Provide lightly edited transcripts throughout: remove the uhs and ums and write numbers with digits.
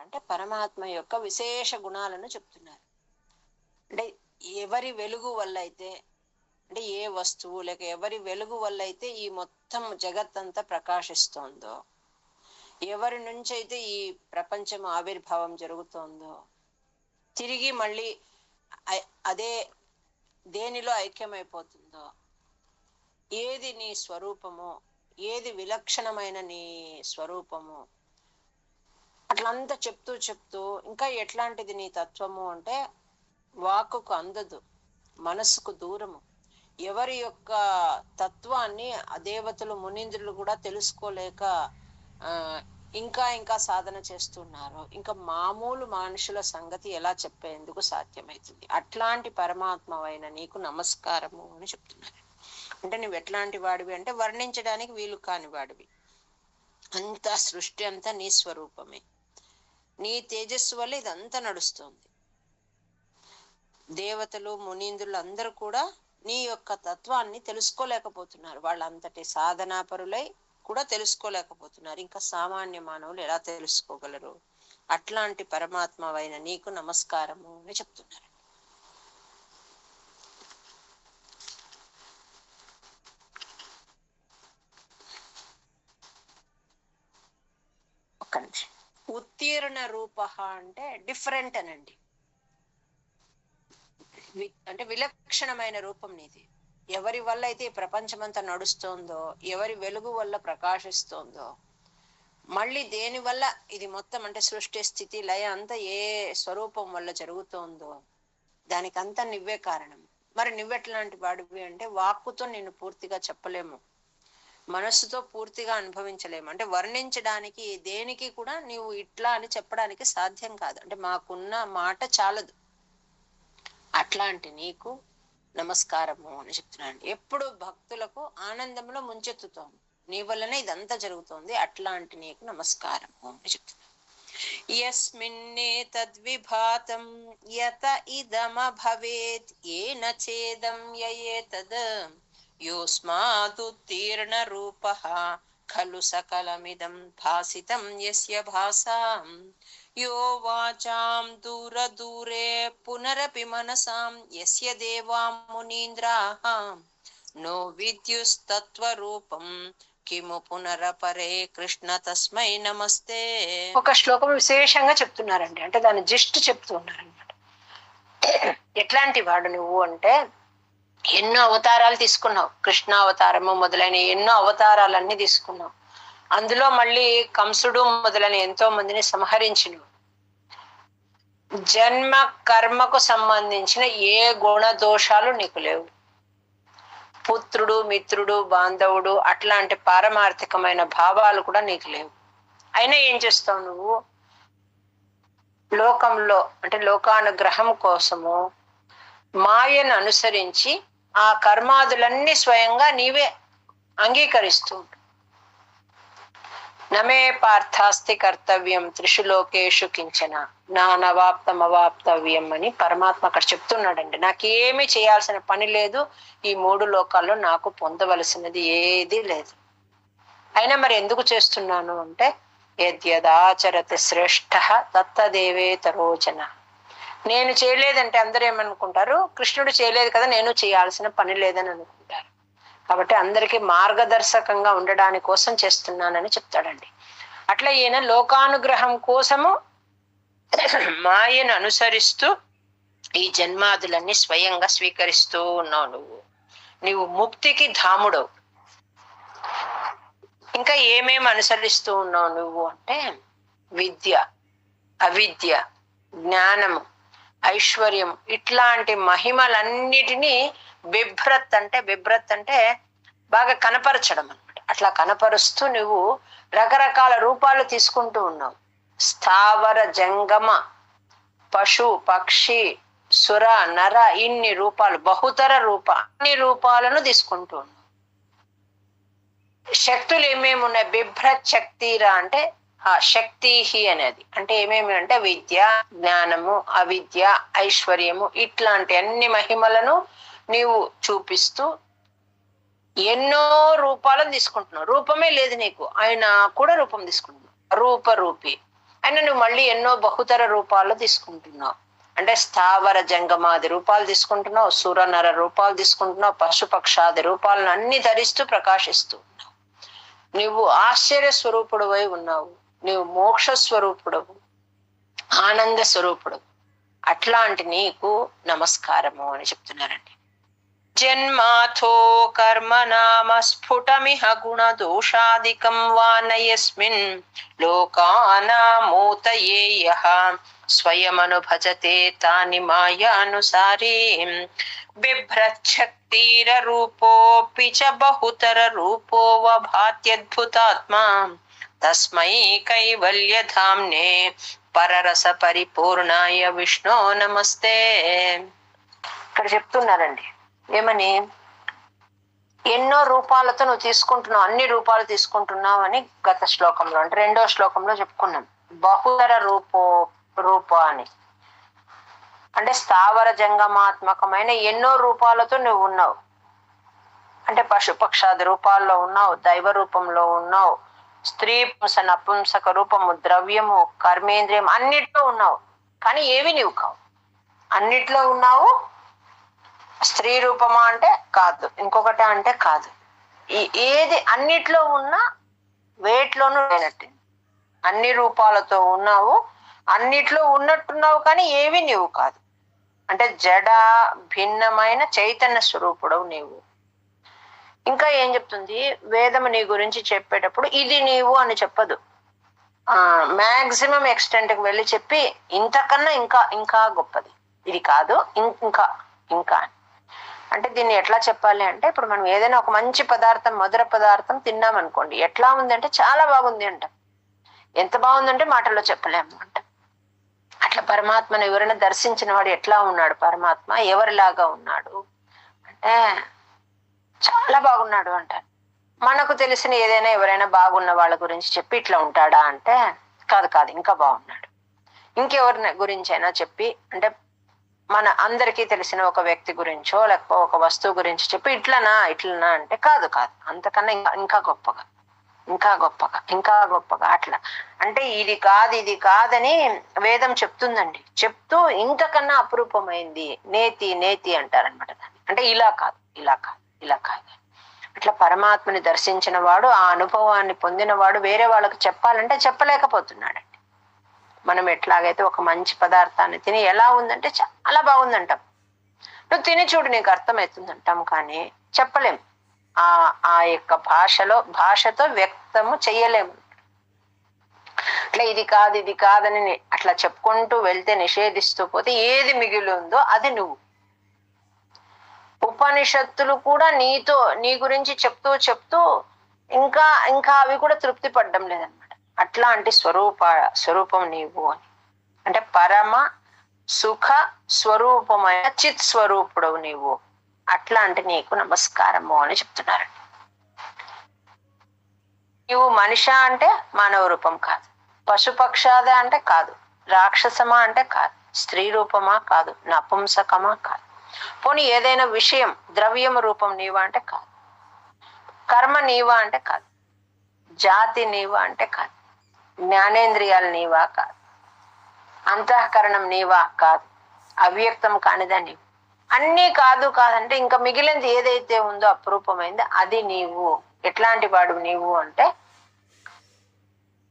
అంటే పరమాత్మ యొక్క విశేష గుణాలను చెప్తున్నారు. అంటే ఎవరి వెలుగు వల్ల అయితే, అంటే ఏ వస్తువు లేక ఎవరి వెలుగు వల్ల అయితే ఈ మొత్తం జగత్తంతా ప్రకాశిస్తోందో, ఎవరి నుంచి అయితే ఈ ప్రపంచం ఆవిర్భావం జరుగుతోందో, తిరిగి మళ్ళీ అదే దేనిలో ఐక్యమైపోతుందో, ఏది నీ స్వరూపమో, ఏది విలక్షణమైన నీ స్వరూపము, అట్లంతా చెప్తూ చెప్తూ ఇంకా ఎట్లాంటిది నీ తత్వము అంటే వాక్కుకు అందదు, మనస్సుకు దూరము. ఎవరి యొక్క తత్వాన్ని ఆ దేవతలు మునీంద్రులు కూడా తెలుసుకోలేక ఇంకా ఇంకా సాధన చేస్తున్నారు. ఇంకా మామూలు మనుషుల సంగతి ఎలా చెప్పేందుకు సాధ్యమవుతుంది? అట్లాంటి పరమాత్మవైన నీకు నమస్కారము అని చెప్తున్నారు. అంటే నువ్వు ఎట్లాంటి వాడివి అంటే వర్ణించడానికి వీలు కాని వాడివి. అంతా సృష్టి అంతా నీ స్వరూపమే, నీ తేజస్సు వల్ల ఇదంతా నడుస్తుంది. దేవతలు మునీంద్రులు అందరూ కూడా నీ యొక్క తత్వాన్ని తెలుసుకోలేకపోతున్నారు. వాళ్ళంతటి సాధనాపరులై కూడా తెలుసుకోలేకపోతున్నారు. ఇంకా సామాన్య మానవులు ఎలా తెలుసుకోగలరు? అట్లాంటి పరమాత్మవైన నీకు నమస్కారము అని చెప్తున్నారు. ఒక్క నిమిషం. ఉత్తీర్ణ రూప అంటే డిఫరెంట్ అనండి, అంటే విలక్షణమైన రూపం నీది. ఎవరి వల్ల అయితే ఈ ప్రపంచమంతా నడుస్తోందో, ఎవరి వెలుగు వల్ల ప్రకాశిస్తోందో, మళ్ళీ దేని వల్ల ఇది మొత్తం అంటే సృష్టి స్థితి లయ అంతా ఏ స్వరూపం వల్ల జరుగుతోందో దానికంతా నువ్వే కారణం. మరి నువ్వెట్లాంటి వాడివి అంటే వాక్కుతో నిన్ను పూర్తిగా చెప్పలేము, మనస్సుతో పూర్తిగా అనుభవించలేము. అంటే వర్ణించడానికి దేనికి కూడా నీవు ఇట్లా అని చెప్పడానికి సాధ్యం కాదు. అంటే మాకున్న మాట చాలదు. అట్లాంటి నీకు నమస్కారము అని చెప్తున్నాను. ఎప్పుడు భక్తులకు ఆనందంలో ముంచెత్తుతోంది, నీ వల్లనే ఇదంతా జరుగుతోంది. అట్లాంటి నీకు నమస్కారము అని చెప్తున్నాను. యస్మిన్నే తద్విభాతం యత ఇదమభవేత్ ఏన చేదం యయేతద్ యోస్మాదుత్తీర్ణ రూపః ఖలు సకలమిదం భాసితం యస్య భాసాం యో వాచాం దూర దూరే పునరపి మనసాం యస్య దేవా మునీంద్రాః నో విద్యుస్తత్వరూపం కిము పునరపరే కృష్ణ తస్మై నమస్తే. ఒక శ్లోకం విశేషంగా చెప్తున్నారండి, అంటే దాని జిస్ట్ చెప్తూ ఉన్నారనమాట. ఎట్లాంటి వాడు నువ్వు అంటే ఎన్నో అవతారాలు తీసుకున్నావు, కృష్ణ అవతారము మొదలైన ఎన్నో అవతారాలన్నీ తీసుకున్నావు. అందులో మళ్ళీ కంసుడు మొదలైన ఎంతో మందిని సంహరించినవు. జన్మ కర్మకు సంబంధించిన ఏ గుణ దోషాలు నీకు లేవు. పుత్రుడు మిత్రుడు బాంధవుడు అట్లాంటి పారమార్థికమైన భావాలు కూడా నీకు లేవు. అయినా ఏం చేస్తావు నువ్వు? లోకంలో అంటే లోకానుగ్రహం కోసము మాయను అనుసరించి ఆ కర్మాదులన్నీ స్వయంగా నీవే అంగీకరిస్తూ నమే పార్థాస్తి కర్తవ్యం త్రిషు లోకేషు కించన నానవాప్తం అవాప్తవ్యం అని పరమాత్మ అక్కడ చెప్తున్నాడండి. నాకేమీ చేయాల్సిన పని లేదు, ఈ మూడు లోకాల్లో నాకు పొందవలసినది ఏది లేదు. అయినా మరి ఎందుకు చేస్తున్నాను అంటే యద్యదాచరతి శ్రేష్ఠ తత్తదేవేతరోచన. నేను చేయలేదంటే అందరూ ఏమనుకుంటారు, కృష్ణుడు చేయలేదు కదా నేను చేయాల్సిన పని లేదని అనుకుంటారు. కాబట్టి అందరికీ మార్గదర్శకంగా ఉండడానికి కోసం చేస్తున్నానని చెప్తాడండి. అట్లా ఈయన లోకానుగ్రహం కోసము మాయను అనుసరిస్తూ ఈ జన్మాదులన్నీ స్వయంగా స్వీకరిస్తూ ఉన్నావు. నువ్వు ముక్తికి ధాముడవు. ఇంకా ఏమేమి అనుసరిస్తూ ఉన్నావు నువ్వు అంటే విద్య, అవిద్య, జ్ఞానము, ఐశ్వర్యం ఇట్లాంటి మహిమలన్నిటినీ బిభ్రత్ అంటే బాగా కనపరచడం అనమాట. అట్లా కనపరుస్తూ నువ్వు రకరకాల రూపాలు తీసుకుంటూ ఉన్నావు. స్థావర జంగమ పశు పక్షి సుర నర ఇన్ని రూపాలు, బహుతర అన్ని రూపాలను తీసుకుంటూ ఉన్నావు. శక్తులు ఏమేమి ఉన్నాయి? బిభ్రత్ శక్తిరా అంటే ఆ శక్తిహి అనేది అంటే ఏమేమి అంటే విద్య, జ్ఞానము, అవిద్య, ఐశ్వర్యము ఇట్లాంటి అన్ని మహిమలను నీవు చూపిస్తూ ఎన్నో రూపాలను తీసుకుంటున్నావు. రూపమే లేదు నీకు, ఆయన కూడా రూపం తీసుకుంటున్నావు. రూపరూపి అయినా నువ్వు మళ్ళీ ఎన్నో బహుతర రూపాలు తీసుకుంటున్నావు. అంటే స్థావర జంగమాది రూపాలు తీసుకుంటున్నావు, సురనర రూపాలు తీసుకుంటున్నావు, పశుపక్షాది రూపాలను అన్ని ధరిస్తూ ప్రకాశిస్తూ ఉన్నావు. నువ్వు ఆశ్చర్య స్వరూపుడువై ఉన్నావు, నువ్వు మోక్ష స్వరూపుడవు, ఆనంద స్వరూపుడు. అట్లాంటి నీకు నమస్కారము అని చెప్తున్నారండి. జన్మాథో కర్మ నామ స్ఫుటమిహ గుణ దోషాదికం వా నయస్మిన్ లోకానామూతయే యః స్వయమనుభజతే తాని మాయానుసారీ బిభ్రచ్చక్తిర రూపోపి చ బహుతర రూపో వభాత్యద్భుతాత్మా తస్మై కైవల్యధామ్నే పరరస పరిపూర్ణాయ విష్ణో నమస్తే. ఇక్కడ చెప్తున్నారండి ఏమని, ఎన్నో రూపాలతో నువ్వు తీసుకుంటున్నావు, అన్ని రూపాలు తీసుకుంటున్నావు అని గత శ్లోకంలో అంటే 2వ శ్లోకంలో చెప్పుకున్నాం. బహుతర రూప అని అంటే స్థావర జంగమాత్మకమైన ఎన్నో రూపాలతో నువ్వు ఉన్నావు. అంటే పశుపక్షాది రూపాల్లో ఉన్నావు, దైవ రూపంలో ఉన్నావు, స్త్రీ పుంస నపుంసక రూపము, ద్రవ్యము, కర్మేంద్రియం అన్నిట్లో ఉన్నావు. కానీ ఏవి నీవు కావు. అన్నిట్లో ఉన్నావు. స్త్రీ రూపమా అంటే కాదు, ఇంకొకటి అంటే కాదు. ఏది అన్నిట్లో ఉన్నా వేట్లోనూ లేనట్టు. అన్ని రూపాలతో ఉన్నావు, అన్నిట్లో ఉన్నట్టున్నావు, కానీ ఏవి నీవు కాదు. అంటే జడ భిన్నమైన చైతన్య స్వరూపుడవు నీవు. ఇంకా ఏం చెప్తుంది వేదము నీ గురించి చెప్పేటప్పుడు, ఇది నీవు అని చెప్పదు. మ్యాక్సిమం ఎక్స్టెంట్కి వెళ్ళి చెప్పి ఇంతకన్నా ఇంకా ఇంకా గొప్పది, ఇది కాదు ఇంకా ఇంకా అంటే దీన్ని ఎట్లా చెప్పాలి అంటే, ఇప్పుడు మనం ఏదైనా ఒక మంచి పదార్థం, మధుర పదార్థం తిన్నాం అనుకోండి, ఎట్లా ఉంది అంటే చాలా బాగుంది అంట. ఎంత బాగుందంటే మాటల్లో చెప్పలేము అంట. అట్లా పరమాత్మను ఎవరైనా దర్శించిన వాడు ఎట్లా ఉన్నాడు, పరమాత్మ ఎవరిలాగా ఉన్నాడు అంటే చాలా బాగున్నాడు అంటారు. మనకు తెలిసిన ఏదైనా ఎవరైనా బాగున్న వాళ్ళ గురించి చెప్పి ఇట్లా ఉంటాడా అంటే కాదు కాదు, ఇంకా బాగున్నాడు. ఇంకెవరి గురించి అయినా చెప్పి అంటే మన అందరికీ తెలిసిన ఒక వ్యక్తి గురించో లేకపోతే ఒక వస్తువు గురించి చెప్పి ఇట్లనా ఇట్లనా అంటే కాదు కాదు, అంతకన్నా ఇంకా గొప్పగా ఇంకా గొప్పగా ఇంకా గొప్పగా అట్లా. అంటే ఇది కాదు ఇది కాదని వేదం చెప్తుందండి. చెప్తూ ఇంతకన్నా అపురూపమైంది నేతి నేతి అంటారనమాట దాన్ని. అంటే ఇలా కాదు ఇలా కాదు ఇలా కాదు. అట్లా పరమాత్మని దర్శించిన వాడు, ఆ అనుభవాన్ని పొందిన వాడు వేరే వాళ్ళకి చెప్పాలంటే చెప్పలేకపోతున్నాడండి. మనం ఎట్లాగైతే ఒక మంచి పదార్థాన్ని తిని ఎలా ఉందంటే చాలా బాగుందంటాం, నువ్వు తిని చూడు నీకు అర్థమవుతుందంటాం, కానీ చెప్పలేం. ఆ యొక్క భాషతో వ్యక్తము చెయ్యలేము. అట్లా ఇది కాదు ఇది కాదని అట్లా చెప్పుకుంటూ వెళ్తే, నిషేధిస్తూ పోతే ఏది మిగిలి ఉందో అది నువ్వు. ఉపనిషత్తులు కూడా నీ గురించి చెప్తూ ఇంకా ఇంకా అవి కూడా తృప్తి పడ్డం లేదన్నమాట. అట్లాంటి స్వరూపం నీవు అని అంటే పరమ సుఖ స్వరూపమైన చిత్ స్వరూపుడవు నీవు. అట్లాంటి నీకు నమస్కారము అని చెప్తున్నారు. నీవు మనిషా అంటే మానవ రూపం కాదు, పశుపక్షాద అంటే కాదు, రాక్షసమా అంటే కాదు, స్త్రీ రూపమా కాదు, నపుంసకమా కాదు, పోనీ ఏదైనా విషయం ద్రవ్యం రూపం నీవా అంటే కాదు, కర్మ నీవా అంటే కాదు, జాతి నీవా అంటే కాదు, జ్ఞానేంద్రియాలు నీవా కాదు, అంతఃకరణం నీవా కాదు, అవ్యక్తం కానిదా నీవు. అన్నీ కాదంటే ఇంకా మిగిలింది ఏదైతే ఉందో అపురూపమైంది అది నీవు. ఎట్లాంటి వాడు నీవు అంటే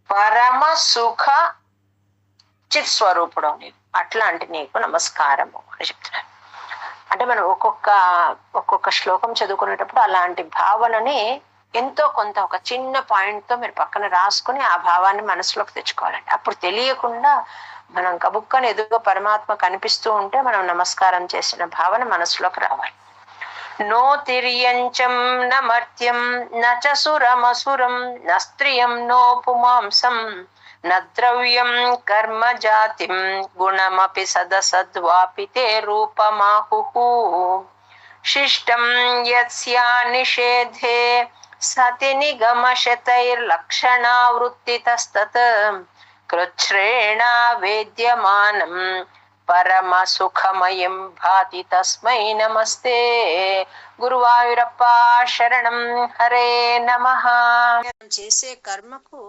పరమ సుఖ చిత్ స్వరూపుడు నీవు. అట్లాంటి నీకు నమస్కారము అని చెప్తున్నారు. అంటే మనం ఒక్కొక్క శ్లోకం చదువుకునేటప్పుడు అలాంటి భావనని ఎంతో కొంత ఒక చిన్న పాయింట్ తో మీరు పక్కన రాసుకుని ఆ భావాన్ని మనసులోకి తెచ్చుకోవాలండి. అప్పుడు తెలియకుండా మనం కబుక్కని ఎదురుగా పరమాత్మ కనిపిస్తూ ఉంటే మనం నమస్కారం చేసిన భావన మనసులోకి రావాలి. నో తిర్యంచం న మర్త్యం నచ సురమసురం న స్త్రియం నో పుమాంసం న ద్రవ్యం కర్మ జాతిం గుణమపి సదసద్వాపి తే రూపమాహుః శిష్టం యస్యా నిషేధే సతి నిగమశతైర్లక్షణావృత్తితస్తత్ కృచ్ఛ్రేణ వేద్యమానం పరమ సుఖమయం భాతి తస్మై నమస్తే. గురువాయూరప్ప శరణం. హరే నమః. చేసే కర్మకు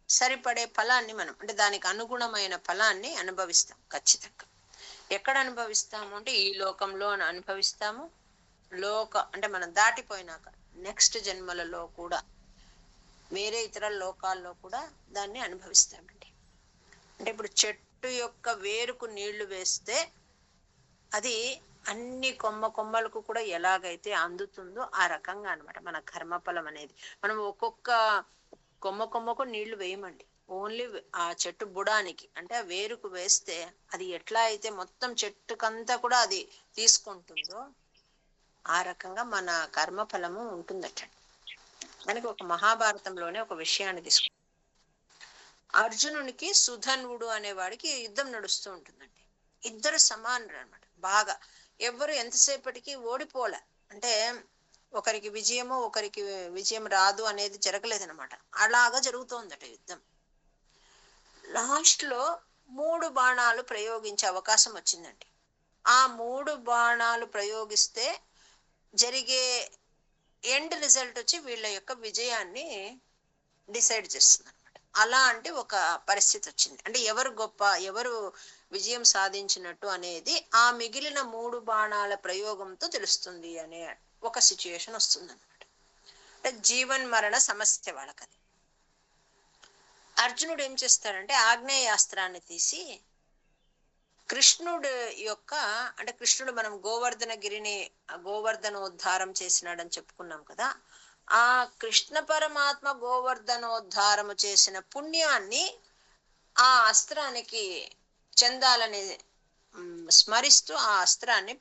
సరిపడే ఫలాన్ని మనం అంటే దానికి అనుగుణమైన ఫలాన్ని అనుభవిస్తాం ఖచ్చితంగా. ఎక్కడ అనుభవిస్తాము అంటే ఈ లోకంలో అనుభవిస్తాము. అంటే మనం దాటిపోయినాక నెక్స్ట్ జన్మలలో కూడా వేరే ఇతర లోకాల్లో కూడా దాన్ని అనుభవిస్తామండి. అంటే ఇప్పుడు చెట్టు యొక్క వేరుకు నీళ్లు వేస్తే అది అన్ని కొమ్మలకు కూడా ఎలాగైతే అందుతుందో ఆ రకంగా అనమాట మన కర్మఫలం అనేది. మనం ఒక్కొక్క కొమ్మకు నీళ్లు వేయమండి, ఓన్లీ ఆ చెట్టు బుడానికి అంటే ఆ వేరుకు వేస్తే అది ఎట్లా అయితే మొత్తం చెట్టుకంతా కూడా అది తీసుకుంటుందో ఆ రకంగా మన కర్మఫలము ఉంటుందట. మనకి ఒక మహాభారతంలోనే ఒక విషయాన్ని తీసుకు, అర్జునునికి సుధన్వుడు అనేవాడికి యుద్ధం నడుస్తూ ఉంటుందండి. ఇద్దరు సమానులు అనమాట. బాగా ఎవరు ఎంతసేపటికి ఓడిపోలే, అంటే ఒకరికి విజయము ఒకరికి విజయం రాదు అనేది జరగలేదనమాట. అలాగా జరుగుతోందట యుద్ధం. లాస్ట్ లో 3 బాణాలు ప్రయోగించే అవకాశం వచ్చిందండి. ఆ 3 బాణాలు ప్రయోగిస్తే జరిగే ఎండ్ రిజల్ట్ వచ్చి వీళ్ళ యొక్క విజయాన్ని డిసైడ్ చేస్తుంది అనమాట. అలాంటి ఒక పరిస్థితి వచ్చింది. అంటే ఎవరు గొప్ప, ఎవరు విజయం సాధించినట్టు అనేది ఆ మిగిలిన 3 బాణాల ప్రయోగంతో తెలుస్తుంది అనే ఒక సిచ్యుయేషన్ వస్తుంది అనమాట. అంటే జీవన్ మరణ సమస్య వాళ్ళకది. అర్జునుడు ఏం చేస్తాడంటే ఆగ్నేయాస్త్రాన్ని తీసి కృష్ణుడు యొక్క అంటే కృష్ణుడు మనం గోవర్ధనోద్ధారం చేసినాడని చెప్పుకున్నాం కదా. ఆ కృష్ణ పరమాత్మ గోవర్ధనోద్ధారము చేసిన పుణ్యాన్ని ఆ అస్త్రానికి చెందాలని స్మరిస్తూ ఆ అస్త్రాన్ని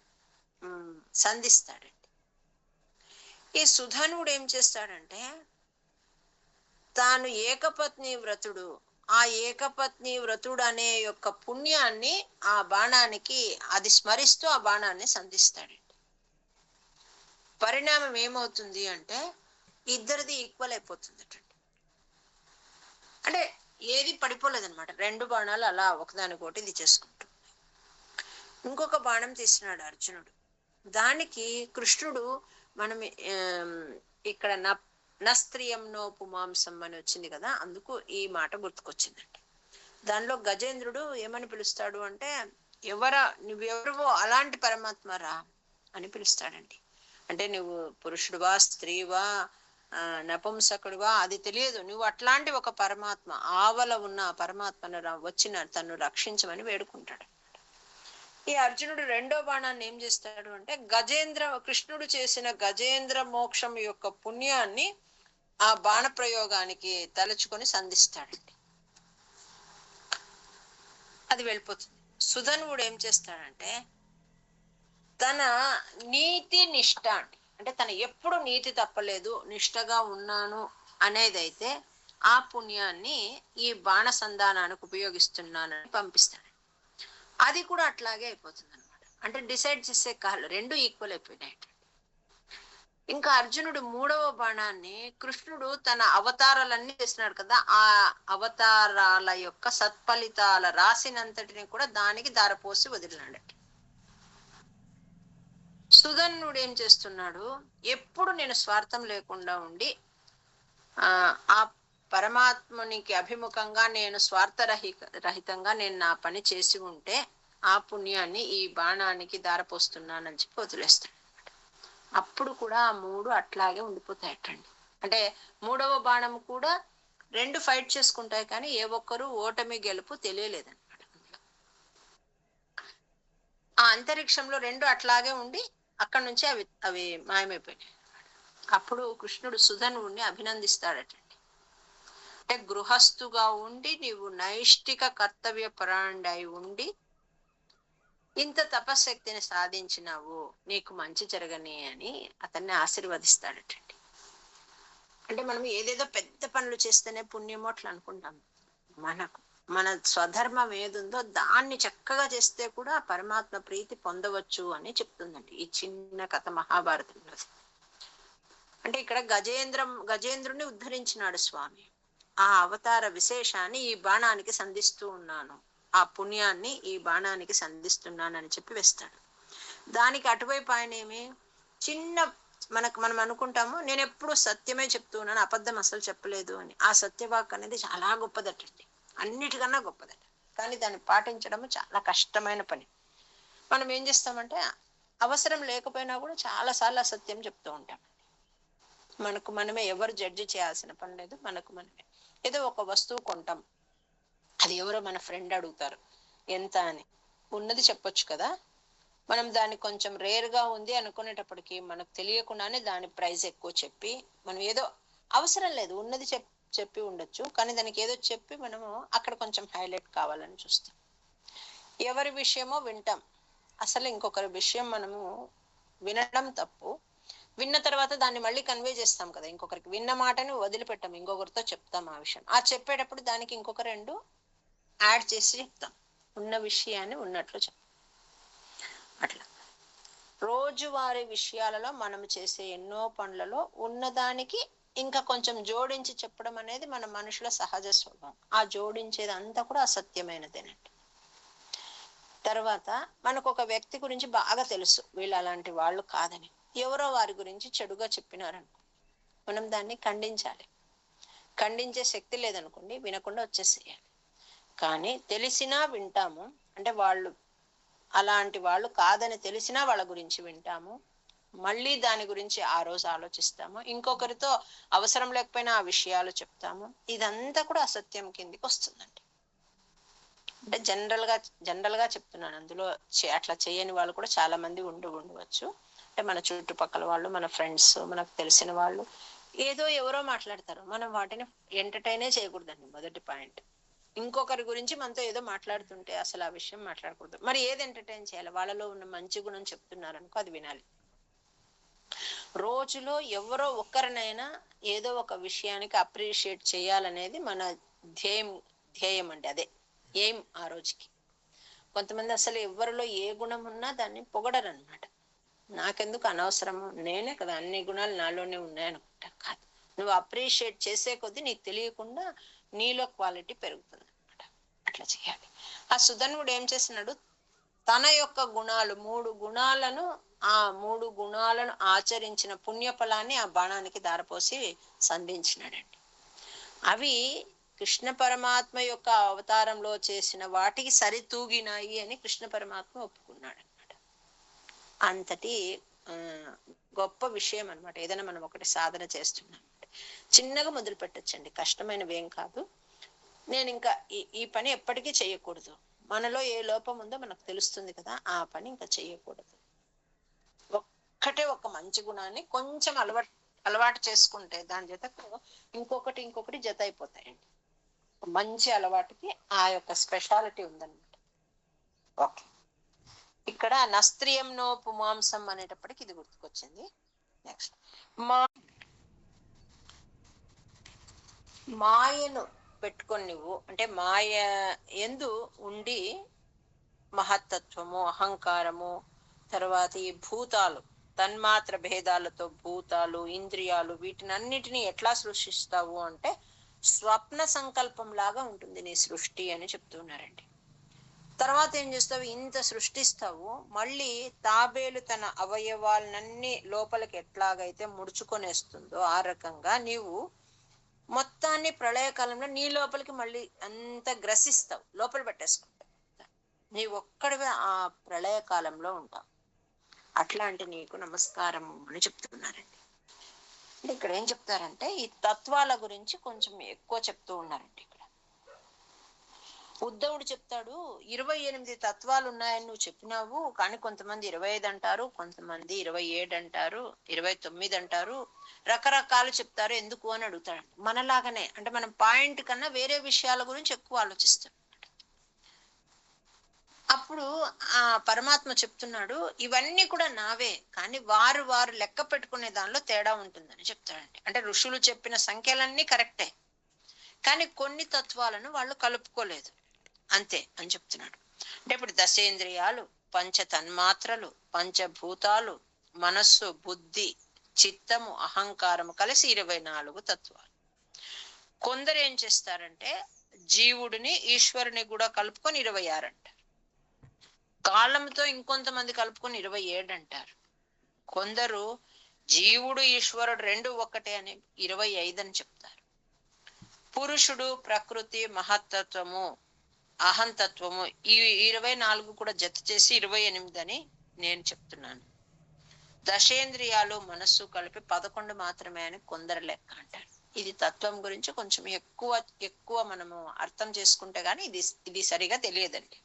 సంధిస్తాడండి. ఈ సుధనుడు ఏం చేస్తాడంటే తాను ఏకపత్ని వ్రతుడు, ఆ ఏకపత్ని వ్రతుడు అనే యొక్క పుణ్యాన్ని ఆ బాణానికి అది స్మరిస్తూ ఆ బాణాన్ని సంధిస్తాడండి. పరిణామం ఏమవుతుంది అంటే ఇద్దరిది ఈక్వల్ అయిపోతుందటండి. అంటే ఏది పడిపోలేదనమాట. 2 బాణాలు అలా ఒకదానికోటి ఇది చేసుకుంటుంది. ఇంకొక బాణం తీసినాడు అర్జునుడు. దానికి కృష్ణుడు మనం ఇక్కడ నస్త్రియం నో పుమాంసం అని వచ్చింది కదా, అందుకు ఈ మాట గుర్తుకొచ్చిందండి. దానిలో గజేంద్రుడు ఏమని పిలుస్తాడు అంటే నువ్వెవరివో అలాంటి పరమాత్మరా అని పిలుస్తాడండి. అంటే నువ్వు పురుషుడువా స్త్రీవా నపుంసకుడివా అది తెలియదు, నువ్వు అట్లాంటి ఒక పరమాత్మ, ఆవల ఉన్న పరమాత్మను వచ్చిన తను రక్షించమని వేడుకుంటాడు. ఈ అర్జునుడు 2వ బాణాన్ని ఏం చేస్తాడు అంటే కృష్ణుడు చేసిన గజేంద్ర మోక్షం యొక్క పుణ్యాన్ని ఆ బాణ ప్రయోగానికి తలుచుకొని సంధిస్తాడండి. అది వెళ్ళిపోతుంది. సుధనుడు ఏం చేస్తాడంటే తన నీతి నిష్ఠ అంటే తన ఎప్పుడు నీతి తప్పలేదు, నిష్ఠగా ఉన్నాను అనేదైతే ఆ పుణ్యాన్ని ఈ బాణ సంధానానికి ఉపయోగిస్తున్నానని పంపిస్తాడు. అది కూడా అట్లాగే అయిపోతుంది అనమాట. అంటే డిసైడ్ చేసే కాళ్ళు 2 ఈక్వల్ అయిపోయినాయి. ఇంకా అర్జునుడు 3వ బాణాన్ని కృష్ణుడు తన అవతారాలన్నీ చేసినాడు కదా, ఆ అవతారాల యొక్క సత్ఫలితాల రాసినంతటిని కూడా దానికి దారపోసి వదిలినాడట. సుధన్నుడు ఏం చేస్తున్నాడు, ఎప్పుడు నేను స్వార్థం లేకుండా ఉండి ఆ పరమాత్మునికి అభిముఖంగా నేను రహితంగా నేను నా పని చేసి ఉంటే ఆ పుణ్యాన్ని ఈ బాణానికి దారపోస్తున్నానని చెప్పి వదిలేస్తాడు. అప్పుడు కూడా ఆ 3 అట్లాగే ఉండిపోతాయటండి. అంటే 3వ బాణం కూడా 2 ఫైట్ చేసుకుంటాయి, కానీ ఏ ఒక్కరు ఓటమి గెలుపు తెలియలేదన్నమాట. ఆ అంతరిక్షంలో 2 అట్లాగే ఉండి అక్కడి నుంచి అవి మాయమైపోయినాయి. అప్పుడు కృష్ణుడు సుధనుడిని అభినందిస్తాడటండి. అంటే గృహస్థుగా ఉండి నీవు నైష్టిక కర్తవ్య పరాయణుడై ఉండి ఇంత తపశక్తిని సాధించినావు, నీకు మంచి జరగని అని అతన్ని ఆశీర్వదిస్తాడటండి. అంటే మనం ఏదేదో పెద్ద పనులు చేస్తేనే పుణ్యమో అట్లా అనుకుంటాం. మన స్వధర్మం ఏదుందో దాన్ని చక్కగా చేస్తే కూడా పరమాత్మ ప్రీతి పొందవచ్చు అని చెప్తుందండి ఈ చిన్న కథ మహాభారతంలో. అంటే ఇక్కడ గజేంద్రుని ఉద్ధరించినాడు స్వామి. ఆ అవతార విశేషాన్ని ఈ బాణానికి సంధిస్తూ ఉన్నాను, ఆ పుణ్యాన్ని ఈ బాణానికి సంధిస్తున్నానని చెప్పి వేస్తాడు. దానికి అటువైపు ఆయన ఏమి చిన్న మనం అనుకుంటాము నేను ఎప్పుడు సత్యమే చెప్తూ ఉన్నాను, అబద్ధం అసలు చెప్పలేదు అని. ఆ సత్యవాక్ అనేది చాలా గొప్పదటండి, అన్నిటికన్నా గొప్పదట. కానీ దాన్ని పాటించడం చాలా కష్టమైన పని. మనం ఏం చేస్తామంటే అవసరం లేకపోయినా కూడా చాలా సార్లు అసత్యం చెప్తూ ఉంటాం. మనకు మనమే, ఎవరు జడ్జి చేయాల్సిన పని లేదు, మనకు మనమే. ఏదో ఒక వస్తువు కొంటాం, అది ఎవరో మన ఫ్రెండ్ అడుగుతారు ఎంత అని, ఉన్నది చెప్పొచ్చు కదా. మనం దాన్ని కొంచెం రేర్ గా ఉంది అనుకునేటప్పటికి మనకు తెలియకుండానే దాని ప్రైస్ ఎక్కువ చెప్పి, మనం ఏదో అవసరం లేదు ఉన్నది చెప్పి ఉండొచ్చు, కానీ దానికి ఏదో చెప్పి మనము అక్కడ కొంచెం హైలైట్ కావాలని చూస్తాం. ఎవరి విషయమో వింటాం, అసలు ఇంకొకరి విషయం మనము వినడం తప్పు. విన్న తర్వాత దాన్ని మళ్ళీ కన్వే చేస్తాం కదా ఇంకొకరికి. విన్న మాటని వదిలిపెట్టాం, ఇంకొకరితో చెప్తాం ఆ విషయం. ఆ చెప్పేటప్పుడు దానికి ఇంకొక రెండు యాడ్ చేసి చెప్తాం, ఉన్న విషయాన్ని ఉన్నట్లు చెప్తాం. అట్లా రోజువారీ విషయాలలో మనం చేసే ఎన్నో పనులలో ఉన్నదానికి ఇంకా కొంచెం జోడించి చెప్పడం అనేది మన మనుషుల సహజ స్వభావం. ఆ జోడించేది అంతా కూడా అసత్యమైనదేనండి. తర్వాత మనకు ఒక వ్యక్తి గురించి బాగా తెలుసు, వీళ్ళు అలాంటి వాళ్ళు కాదని, ఎవరో వారి గురించి చెడుగా చెప్పినారనుకో, మనం దాన్ని ఖండించాలి. ఖండించే శక్తి లేదనుకోండి, వినకుండా వచ్చేసేయాలి. కానీ తెలిసినా వింటాము, అంటే వాళ్ళు అలాంటి వాళ్ళు కాదని తెలిసినా వాళ్ళ గురించి వింటాము, మళ్ళీ దాని గురించి ఆ రోజు ఆలోచిస్తాము, ఇంకొకరితో అవసరం లేకపోయినా ఆ విషయాలు చెప్తాము. ఇదంతా కూడా అసత్యం కిందికి వస్తుందండి. అంటే జనరల్ గా చెప్తున్నాను, అందులో అట్లా చేయని వాళ్ళు కూడా చాలా మంది ఉండవచ్చు. అంటే మన చుట్టుపక్కల వాళ్ళు, మన ఫ్రెండ్స్, మనకు తెలిసిన వాళ్ళు ఏదో ఎవరో మాట్లాడతారు, మనం వాటిని ఎంటర్టైనే చేయకూడదండి. మొదటి పాయింట్, ఇంకొకరి గురించి మనతో ఏదో మాట్లాడుతుంటే అసలు ఆ విషయం మాట్లాడకూడదు. మరి ఏది ఎంటర్టైన్ చేయాలి, వాళ్ళలో ఉన్న మంచి గుణం చెప్తున్నారు అనుకో, అది వినాలి. రోజులో ఎవరో ఒక్కరినైనా ఏదో ఒక విషయానికి అప్రిషియేట్ చేయాలనేది మన ధ్యేయం అండి, అదే ఎయిమ్ ఆ రోజుకి. కొంతమంది అసలు ఎవరిలో ఏ గుణం ఉన్నా దాన్ని పొగడరు అనమాట. నాకెందుకు అనవసరము, నేనే కదా అన్ని గుణాలు నాలోనే ఉన్నాయనుకుంటా. కాదు, నువ్వు అప్రిషియేట్ చేసే కొద్దీ నీకు తెలియకుండా నీలో క్వాలిటీ పెరుగుతుంది అనమాట. అట్లా చేయాలి. ఆ సుధన్వుడు ఏం చేసినాడు, తన యొక్క గుణాలు, ఆ మూడు గుణాలను ఆచరించిన పుణ్యఫలాన్ని ఆ బాణానికి దారపోసి సంధించినాడండి. అవి కృష్ణ పరమాత్మ యొక్క అవతారంలో చేసిన వాటికి సరితూగినాయి అని కృష్ణ పరమాత్మ ఒప్పుకున్నాడు అనమాట. అంతటి గొప్ప విషయం అనమాట. ఏదైనా మనం ఒకటి సాధన చేస్తున్నాం చిన్నగా మొదలు పెట్టచ్చండి, కష్టమైనవి ఏం కాదు. నేను ఇంకా ఈ పని ఎప్పటికీ చేయకూడదు, మనలో ఏ లోపం ఉందో మనకు తెలుస్తుంది కదా, ఆ పని ఇంకా చేయకూడదు. ఒక్కటే ఒక మంచి గుణాన్ని కొంచెం అలవాటు చేసుకుంటే దాని జతకు ఇంకొకటి జత అయిపోతాయండి. మంచి అలవాటుకి ఆ యొక్క స్పెషాలిటీ ఉందన్నమాట. ఓకే, ఇక్కడ నస్త్రియం నో పుమాంసం అనేటప్పటికి ఇది గుర్తుకొచ్చింది. నెక్స్ట్, మాయను పెట్టుకొని నువ్వు, అంటే మాయ ఎందు ఉండి మహత్తత్వము, అహంకారము, తర్వాత ఈ భూతాలు, తన్మాత్ర భేదాలతో భూతాలు, ఇంద్రియాలు, వీటినన్నిటిని ఎట్లా సృష్టిస్తావు అంటే స్వప్న సంకల్పం లాగా ఉంటుంది నీ సృష్టి అని చెప్తున్నారండి. తర్వాత ఏం చేస్తావు, ఇంత సృష్టిస్తావు, మళ్ళీ తాబేలు తన అవయవాలన్నీ లోపలికి ఎట్లాగైతే ముడుచుకొనేస్తుందో ఆ రకంగా నీవు మొత్తాన్ని ప్రళయకాలంలో నీ లోపలికి మళ్ళీ అంత గ్రసిస్తావు, లోపల పెట్టేసుకుంటావు. నీ ఒక్కడివే ఆ ప్రళయ కాలంలో ఉంటావు. అట్లాంటి నీకు నమస్కారం అని చెప్తున్నారండి. అంటే ఇక్కడ ఏం చెప్తారంటే ఈ తత్వాల గురించి కొంచెం ఎక్కువ చెప్తూ ఉన్నారండి. ఇక్కడ ఉద్ధవుడు చెప్తాడు, 28 తత్వాలు ఉన్నాయని నువ్వు చెప్పినావు, కానీ కొంతమంది 25 అంటారు, కొంతమంది 27 అంటారు, 29 అంటారు, రకరకాలు చెప్తారు, ఎందుకు అని అడుగుతాడు. మనలాగానే, అంటే మనం పాయింట్ కన్నా వేరే విషయాల గురించి ఎక్కువ ఆలోచిస్తాం. అప్పుడు ఆ పరమాత్మ చెప్తున్నాడు, ఇవన్నీ కూడా నావే, కానీ వారు లెక్క పెట్టుకునే దానిలో తేడా ఉంటుందని చెప్తాడండి. అంటే ఋషులు చెప్పిన సంఖ్యలన్నీ కరెక్టే, కానీ కొన్ని తత్వాలను వాళ్ళు కలుపుకోలేదు అంతే అని చెప్తున్నాడు. అంటే ఇప్పుడు దశేంద్రియాలు, పంచ తన్మాత్రలు, పంచభూతాలు, మనస్సు, బుద్ధి, చిత్తము, అహంకారము కలిసి 24 తత్వాలు. కొందరు ఏం చేస్తారంటే జీవుడిని ఈశ్వరుని కూడా కలుపుకొని 26 అంటారు, కాలంతో ఇంకొంతమంది కలుపుకొని 27 అంటారు. కొందరు జీవుడు ఈశ్వరుడు రెండు ఒకటే అని 25 అని చెప్తారు. పురుషుడు ప్రకృతి మహత్తత్వము అహంతత్వము ఈ 24 కూడా జత చేసి 28 అని నేను చెప్తున్నాను. దశేంద్రియాలు మనస్సు కలిపి 11 మాత్రమే అని కొందరు లెక్క అంటారు. ఇది తత్వం గురించి కొంచెం ఎక్కువ మనము అర్థం చేసుకుంటే గానీ ఇది సరిగా తెలియదండి.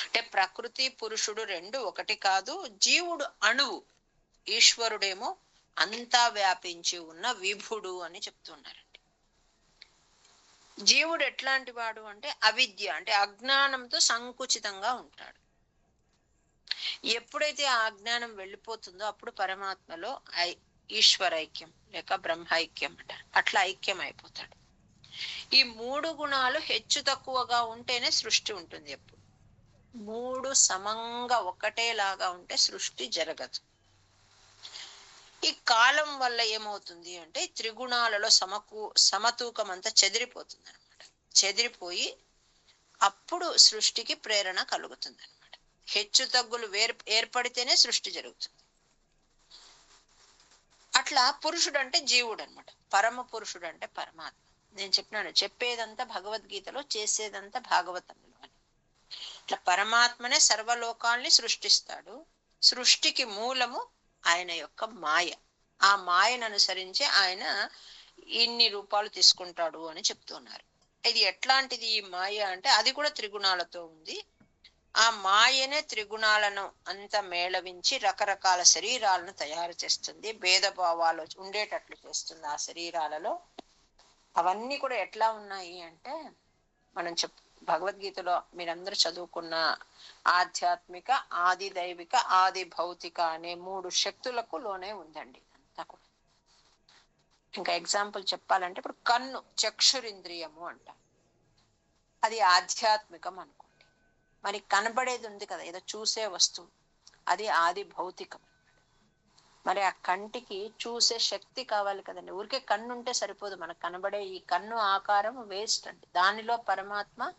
అంటే ప్రకృతి పురుషుడు రెండు ఒకటి కాదు. జీవుడు అణువు, ఈశ్వరుడేమో అంతా వ్యాపించి ఉన్న విభుడు అని చెప్తున్నారండి. జీవుడు ఎట్లాంటి వాడు అంటే అవిద్య అంటే అజ్ఞానంతో సంకుచితంగా ఉంటాడు. ఎప్పుడైతే ఆ అజ్ఞానం వెళ్ళిపోతుందో అప్పుడు పరమాత్మలో ఈశ్వరైక్యం లేక బ్రహ్మైక్యం అంటారు. అట్లా ఐక్యం అయిపోతాడు. ఈ 3 గుణాలు హెచ్చు తక్కువగా ఉంటేనే సృష్టి ఉంటుంది. ఎప్పుడు 3 సమంగా ఒకటేలాగా ఉంటే సృష్టి జరగదు. ఈ కాలం వల్ల ఏమవుతుంది అంటే త్రిగుణాలలో సమతూకం అంతా చెదిరిపోతుంది అనమాట. చెదిరిపోయి అప్పుడు సృష్టికి ప్రేరణ కలుగుతుంది అనమాట. హెచ్చు తగ్గులు ఏర్పడితేనే సృష్టి జరుగుతుంది. అట్లా పురుషుడు అంటే జీవుడు అనమాట. పరమ పురుషుడు అంటే పరమాత్మ. నేను చెప్పినాను, చెప్పేదంతా భగవద్గీతలో, చేసేదంతా భాగవతంలో అని. ఇట్లా పరమాత్మనే సర్వలోకాల్ని సృష్టిస్తాడు. సృష్టికి మూలము ఆయన యొక్క మాయ. ఆ మాయను అనుసరించి ఆయన ఇన్ని రూపాలు తీసుకుంటాడు అని చెప్తున్నారు. ఇది ఎట్లాంటిది ఈ మాయ అంటే అది కూడా త్రిగుణాలతో ఉంది. ఆ మాయనే త్రిగుణాలను అంత మేళవించి రకరకాల శరీరాలను తయారు చేస్తుంది. భేదభావాలు ఉండేటట్లు చేస్తుంది ఆ శరీరాలలో. అవన్నీ కూడా ఎట్లా ఉన్నాయి అంటే మనం భగవద్గీతలో మీరందరూ చదువుకున్న ఆధ్యాత్మిక, ఆది దైవిక, ఆది భౌతిక అనే 3 శక్తులకు లోనే ఉందండి అంతా కూడా. ఇంకా ఎగ్జాంపుల్ చెప్పాలంటే ఇప్పుడు కన్ను చక్షురింద్రియము అంట, అది ఆధ్యాత్మికం అనుకోండి. మరి కనబడేది ఉంది కదా, ఏదో చూసే వస్తువు, అది ఆది భౌతికం. మరి ఆ కంటికి చూసే శక్తి కావాలి కదండి. ఊరికే కన్ను ఉంటే సరిపోదు. మనకు కనబడే ఈ కన్ను ఆకారం వేస్ట్ అండి. దానిలో పరమాత్మ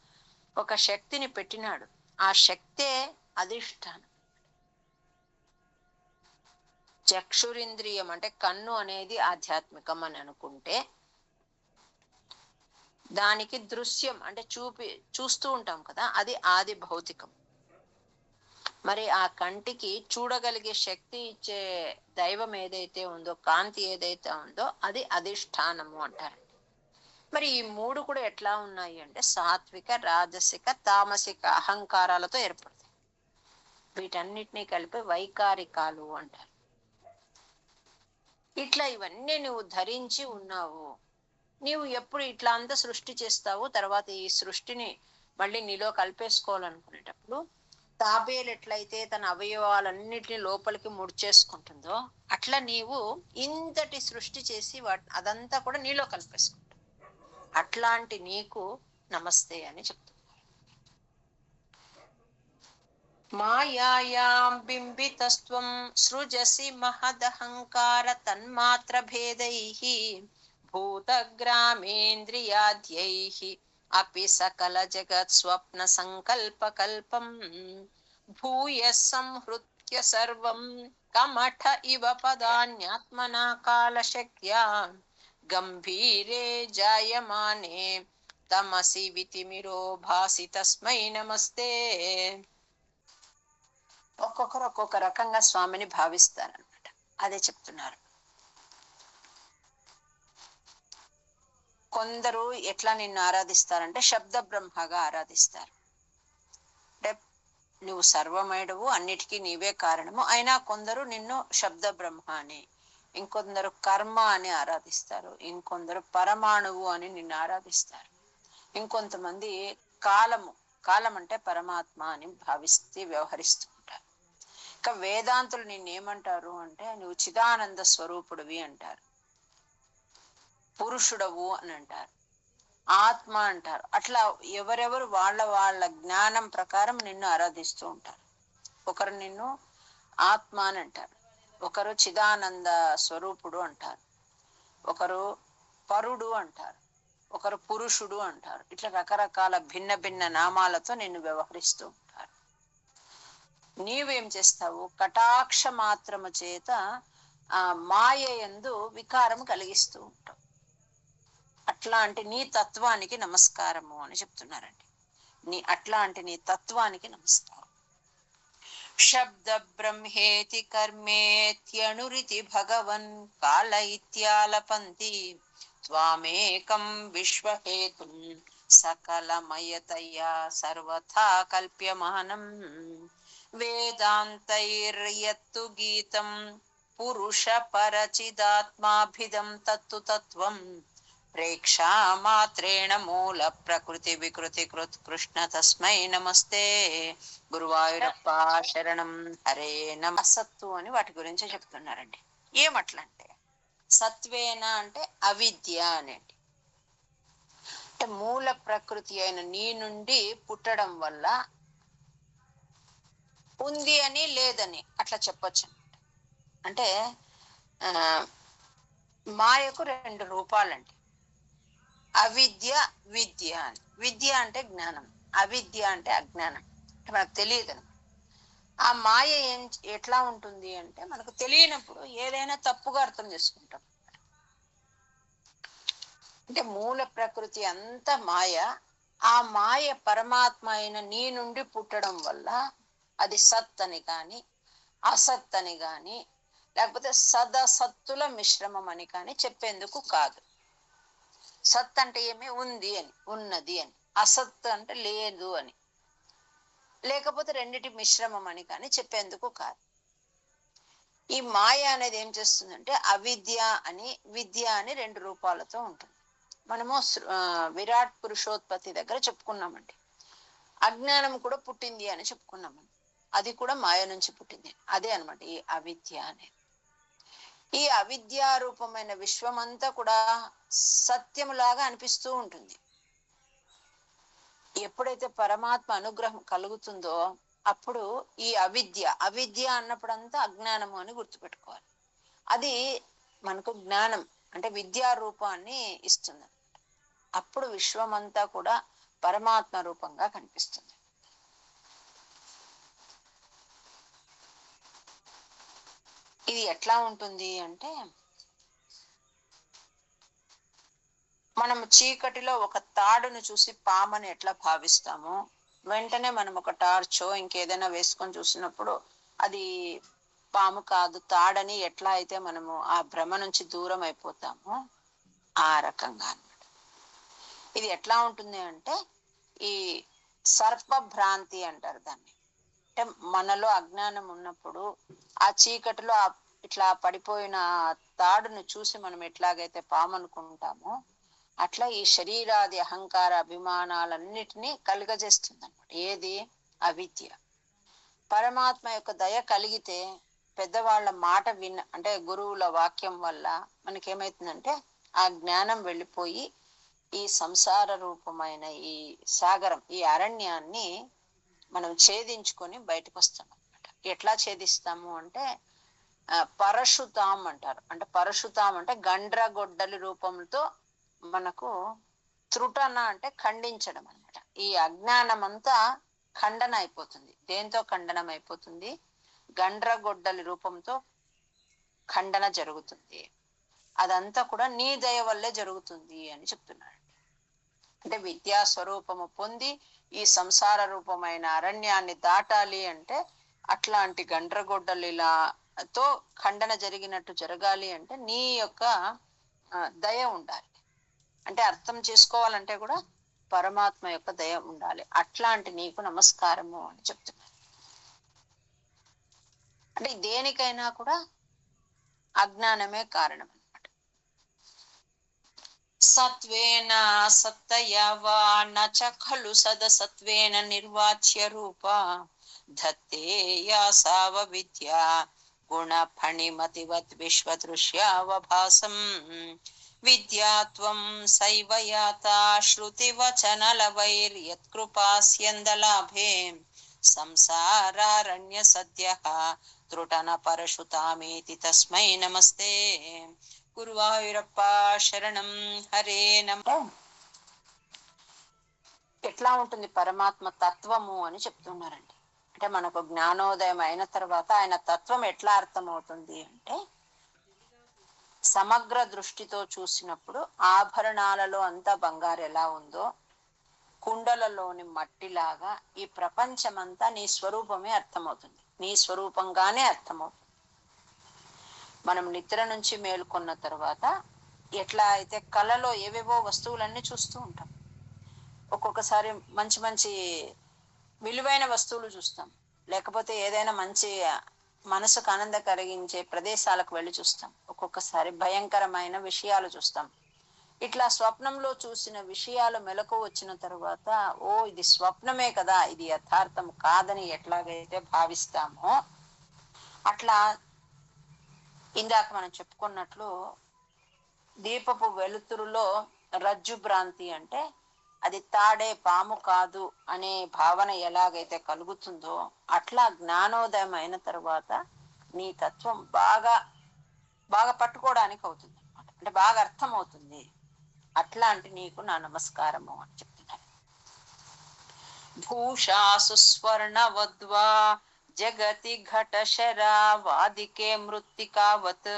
ఒక శక్తిని పెట్టినాడు. ఆ శక్తే అధిష్టానం. చక్షురింద్రియం అంటే కన్ను అనేది ఆధ్యాత్మికం అని అనుకుంటే, దానికి దృశ్యం అంటే చూస్తూ ఉంటాం కదా, అది ఆది భౌతికం. మరి ఆ కంటికి చూడగలిగే శక్తి ఇచ్చే దైవం ఏదైతే ఉందో, కాంతి ఏదైతే ఉందో, అది అధిష్టానము అంటారండి. మరి ఈ 3 కూడా ఎట్లా ఉన్నాయి అంటే సాత్విక, రాజసిక, తామసిక అహంకారాలతో ఏర్పడతాయి. వీటన్నిటినీ కలిపి వైకారికాలు అంటారు. ఇట్లా ఇవన్నీ నువ్వు ధరించి ఉన్నావు. నీవు ఎప్పుడు ఇట్లా అంతా సృష్టి చేస్తావు, తర్వాత ఈ సృష్టిని మళ్ళీ నీలో కలిపేసుకోవాలనుకునేటప్పుడు తాబేలు ఎట్లయితే తన అవయవాలన్నిటిని లోపలికి ముడిచేసుకుంటుందో, అట్లా నీవు ఇంతటి సృష్టి చేసి అదంతా కూడా నీలో కలిపేసుకుంటావు. అట్లాంటి నీకు నమస్తే అని చెప్తున్నారు. మాయాయాం బింబితస్త్వం సృజసి మహదహంకార తన్మాత్ర భేదైః భూతగ్రామేంద్రియాద్యైః అపి సకల జగత్ స్వప్న సంకల్ప కల్పం భూయః సంహృత్య సర్వం కమఠ ఇవ పదాన్యాత్మనా కాలశక్త్యా గంభీరే జాయమానే తమసి వితిమిరో భాసి తస్మై నమస్తే. ఒక్కొక్కరు ఒక్కొక్క రకంగా స్వామిని భావిస్తారనమాట. అదే చెప్తున్నారు. కొందరు ఎట్లా నిన్ను ఆరాధిస్తారంటే శబ్ద బ్రహ్మగా ఆరాధిస్తారు. అంటే నువ్వు సర్వమయుడవు, అన్నిటికీ నీవే కారణము. అయినా కొందరు నిన్ను శబ్ద బ్రహ్మ అని, ఇంకొందరు కర్మ అని ఆరాధిస్తారు, ఇంకొందరు పరమాణువు అని నిన్ను ఆరాధిస్తారు, ఇంకొంతమంది కాలం అంటే పరమాత్మ అని భావిస్తే వ్యవహరిస్తూ ఉంటారు. ఇంకా వేదాంతులు నిన్నేమంటారు అంటే నువ్వు చిదానంద స్వరూపుడివి అంటారు, పురుషుడవు అని అంటారు, ఆత్మ అంటారు. అట్లా ఎవరెవరు వాళ్ళ జ్ఞానం ప్రకారం నిన్ను ఆరాధిస్తూ ఉంటారు. ఒకరు నిన్ను ఆత్మ అని అంటారు, ఒకరు చిదానంద స్వరూపుడు అంటారు, ఒకరు పరుడు అంటారు, ఒకరు పురుషుడు అంటారు. ఇట్లా రకరకాల భిన్న భిన్న నామాలతో నిన్ను వ్యవహరిస్తూ ఉంటారు. నీవేం చేస్తావు? కటాక్ష మాత్రము చేత ఆ మాయ యందు వికారం కలిగిస్తూ ఉంటాం. అట్లాంటి నీ తత్వానికి నమస్కారము అని చెప్తున్నారండి. అట్లాంటి నీ తత్వానికి నమస్కారం. శబ్ద బ్రహ్మేతి కర్మేత్యనురితి భగవన్ కాల ఇత్యాలపంతి త్వామేకం విశ్వహేతుం సకలమయతయా సర్వథా కల్ప్యమానం వేదాంతైర్యత్తు గీతం పురుష పరచిదాత్మాభిదం తత్తు తత్వం ప్రేక్షా మాత్రేణ మూల ప్రకృతి వికృతి కృత్ కృష్ణ తస్మై నమస్తే గురువాయూరప్ప శరణం హరే నమ. అసత్తు అని వాటి గురించి చెప్తున్నారండి. ఏమట్లంటే సత్వేన అంటే అవిద్య అనేటి, అంటే మూల ప్రకృతి అయిన నీ నుండి పుట్టడం వల్ల ఉంది అని లేదని అట్లా చెప్పొచ్చు. అంటే మాయకు రెండు రూపాలండి, అవిద్య విద్య అని. విద్య అంటే జ్ఞానం, అవిద్య అంటే అజ్ఞానం, అంటే మనకు తెలియదు అనమాట. ఆ మాయ ఎట్లా ఉంటుంది అంటే మనకు తెలియనప్పుడు ఏదైనా తప్పుగా అర్థం చేసుకుంటాం. అంటే మూల ప్రకృతి అంతా మాయ. ఆ మాయ పరమాత్మ అయిన నీ నుండి పుట్టడం వల్ల అది సత్ అని కానీ అసత్ అని కానీ లేకపోతే సదసత్తుల మిశ్రమం అని కానీ చెప్పేందుకు కాదు. సత్ అంటే ఏమి ఉంది అని, ఉన్నది అని. అసత్ అంటే లేదు అని, లేకపోతే రెండిటి మిశ్రమం అని కానీ చెప్పేందుకు కాదు. ఈ మాయ అనేది ఏం చేస్తుందంటే అవిద్య అని విద్య అని రెండు రూపాలతో ఉంటుంది. మనము విరాట్ పురుషోత్పత్తి దగ్గర చెప్పుకున్నామండి. అజ్ఞానం కూడా పుట్టింది అని చెప్పుకున్నామండి. అది కూడా మాయ నుంచి పుట్టింది. అదే అనమాట ఈ అవిద్య అనేది. ఈ అవిద్యారూపమైన విశ్వమంతా కూడా సత్యములాగా అనిపిస్తూ ఉంటుంది. ఎప్పుడైతే పరమాత్మ అనుగ్రహం కలుగుతుందో అప్పుడు ఈ అవిద్య అన్నప్పుడంతా అజ్ఞానము అని గుర్తుపెట్టుకోవాలి. అది మనకు జ్ఞానం అంటే విద్యా రూపాన్ని ఇస్తుంది. అప్పుడు విశ్వమంతా కూడా పరమాత్మ రూపంగా కనిపిస్తుంది. ఇది ఎట్లా ఉంటుంది అంటే మనం చీకటిలో ఒక తాడును చూసి పామని ఎట్లా భావిస్తామో, వెంటనే మనం ఒక టార్చో ఇంకేదైనా వేసుకొని చూసినప్పుడు అది పాము కాదు తాడని ఎట్లా అయితే మనము ఆ భ్రమ నుంచి దూరం అయిపోతామో ఆ రకంగా అన్నమాట. ఇది ఎట్లా ఉంటుంది అంటే ఈ సర్ప భ్రాంతి అంటారు దాన్ని. అంటే మనలో అజ్ఞానం ఉన్నప్పుడు ఆ చీకటిలో ఇట్లా పడిపోయిన తాడును చూసి మనం ఎట్లాగైతే పాము అనుకుంటామో అట్లా ఈ శరీరాది అహంకార అభిమానాలన్నిటినీ కలుగజేస్తుంది అనమాట. ఏది? అవిద్య. పరమాత్మ యొక్క దయ కలిగితే పెద్దవాళ్ళ మాట అంటే గురువుల వాక్యం వల్ల మనకేమైతుందంటే ఆ జ్ఞానం వెళ్ళిపోయి ఈ సంసార రూపమైన ఈ సాగరం ఈ అరణ్యాన్ని మనం ఛేదించుకొని బయటకు వస్తాం అనమాట. ఎట్లా ఛేదిస్తాము అంటే పరశుతాం అంటారు. అంటే పరశుతాం అంటే గండ్రగొడ్డలి రూపంతో మనకు త్రుటన అంటే ఖండించడం అనమాట. ఈ అజ్ఞానం అంతా ఖండన అయిపోతుంది. దేంతో ఖండనం అయిపోతుంది? గండ్రగొడ్డలి రూపంతో ఖండన జరుగుతుంది. అదంతా కూడా నీ దయ వల్లే జరుగుతుంది అని చెప్తున్నాడు. అంటే విద్యా స్వరూపము పొంది ఈ సంసార రూపమైన అరణ్యాన్ని దాటాలి అంటే అట్లాంటి గండ్రగొడ్డలిలాతో ఖండన జరిగినట్టు జరగాలి అంటే నీ యొక్క దయ ఉండాలి. అంటే అర్థం చేసుకోవాలంటే కూడా పరమాత్మ యొక్క దయ ఉండాలి. అట్లాంటి నీకు నమస్కారము అని చెప్తున్నారు. అంటే దేనికైనా కూడా అజ్ఞానమే కారణం అన్నమాట. సత్వేన సత్తయా వా నచ ఖలు సదసత్వేన నిర్వాచ్య రూప ధత్తేయా సావ విద్యా గుణ ఫణిమతివత్ విశ్వదృశ్యావభాసం విద్యాత్వం సైవయాతా శ్రుతివచనలవైర్యత్కృపాస్యందలాభే సంసారారణ్య సద్యః త్రుటన పరశుతామేతి తస్మై నమస్తే గురువాయూరప్ప శరణం హరే నమ. ఎట్లా ఉంటుంది పరమాత్మ తత్వము అని చెప్తున్నారండి. అంటే మనకు జ్ఞానోదయం అయిన తర్వాత ఆయన తత్వం ఎట్లా అర్థమవుతుంది అంటే సమగ్ర దృష్టితో చూసినప్పుడు ఆభరణాలలో అంతా బంగారు ఎలా ఉందో, కుండలలోని మట్టిలాగా ఈ ప్రపంచమంతా నీ స్వరూపమే అర్థమవుతుంది, నీ స్వరూపంగానే అర్థమవుతుంది. మనం నిద్ర నుంచి మేలుకొన్న తర్వాత ఎట్లా అయితే కళలో ఏవేవో వస్తువులన్నీ చూస్తూ ఉంటాం. ఒక్కొక్కసారి మంచి మంచి విలువైన వస్తువులు చూస్తాం, లేకపోతే ఏదైనా మంచి మనసుకు ఆనంద కలిగించే ప్రదేశాలకు వెళ్ళి చూస్తాం, ఒక్కొక్కసారి భయంకరమైన విషయాలు చూస్తాం. ఇట్లా స్వప్నంలో చూసిన విషయాలు మెలకు వచ్చిన తరువాత ఓ ఇది స్వప్నమే కదా, ఇది యథార్థం కాదని ఎట్లాగైతే భావిస్తామో అట్లా ఇందాక మనం చెప్పుకున్నట్లు దీపపు వెలుతురులో రజ్జు భ్రాంతి అంటే అది తాడే పాము కాదు అనే భావన ఎలాగైతే కలుగుతుందో అట్లా జ్ఞానోదయం అయిన తర్వాత నీ తత్వం బాగా బాగా పట్టుకోవడానికి అవుతుంది అనమాట, అంటే బాగా అర్థం అవుతుంది. అట్లాంటి నీకు నా నమస్కారము అని చెప్తున్నారు. భూషాసు స్వర్ణవద్వా జగతి ఘటశరా వాదికే మృత్తికావత్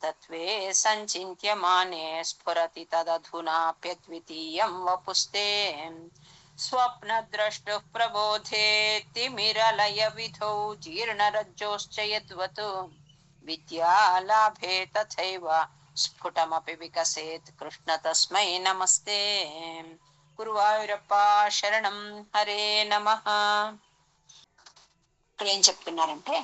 తత్వే సంచింత్యమానే స్ఫురతి తదధునాప్యద్వితీయం వపుస్తే స్వప్న ద్రష్టు ప్రబోధే తిమిరలయ విధౌ జీర్ణరజ్జోశ్చ యద్వత్ విద్యాలాభే తథైవ స్ఫుటమపి వికసేత్ కృష్ణ తస్మై నమస్తే. గురువాయూరప్ప శరణం. హరే నమః. ఇక్కడ ఏం చెప్తున్నారంటే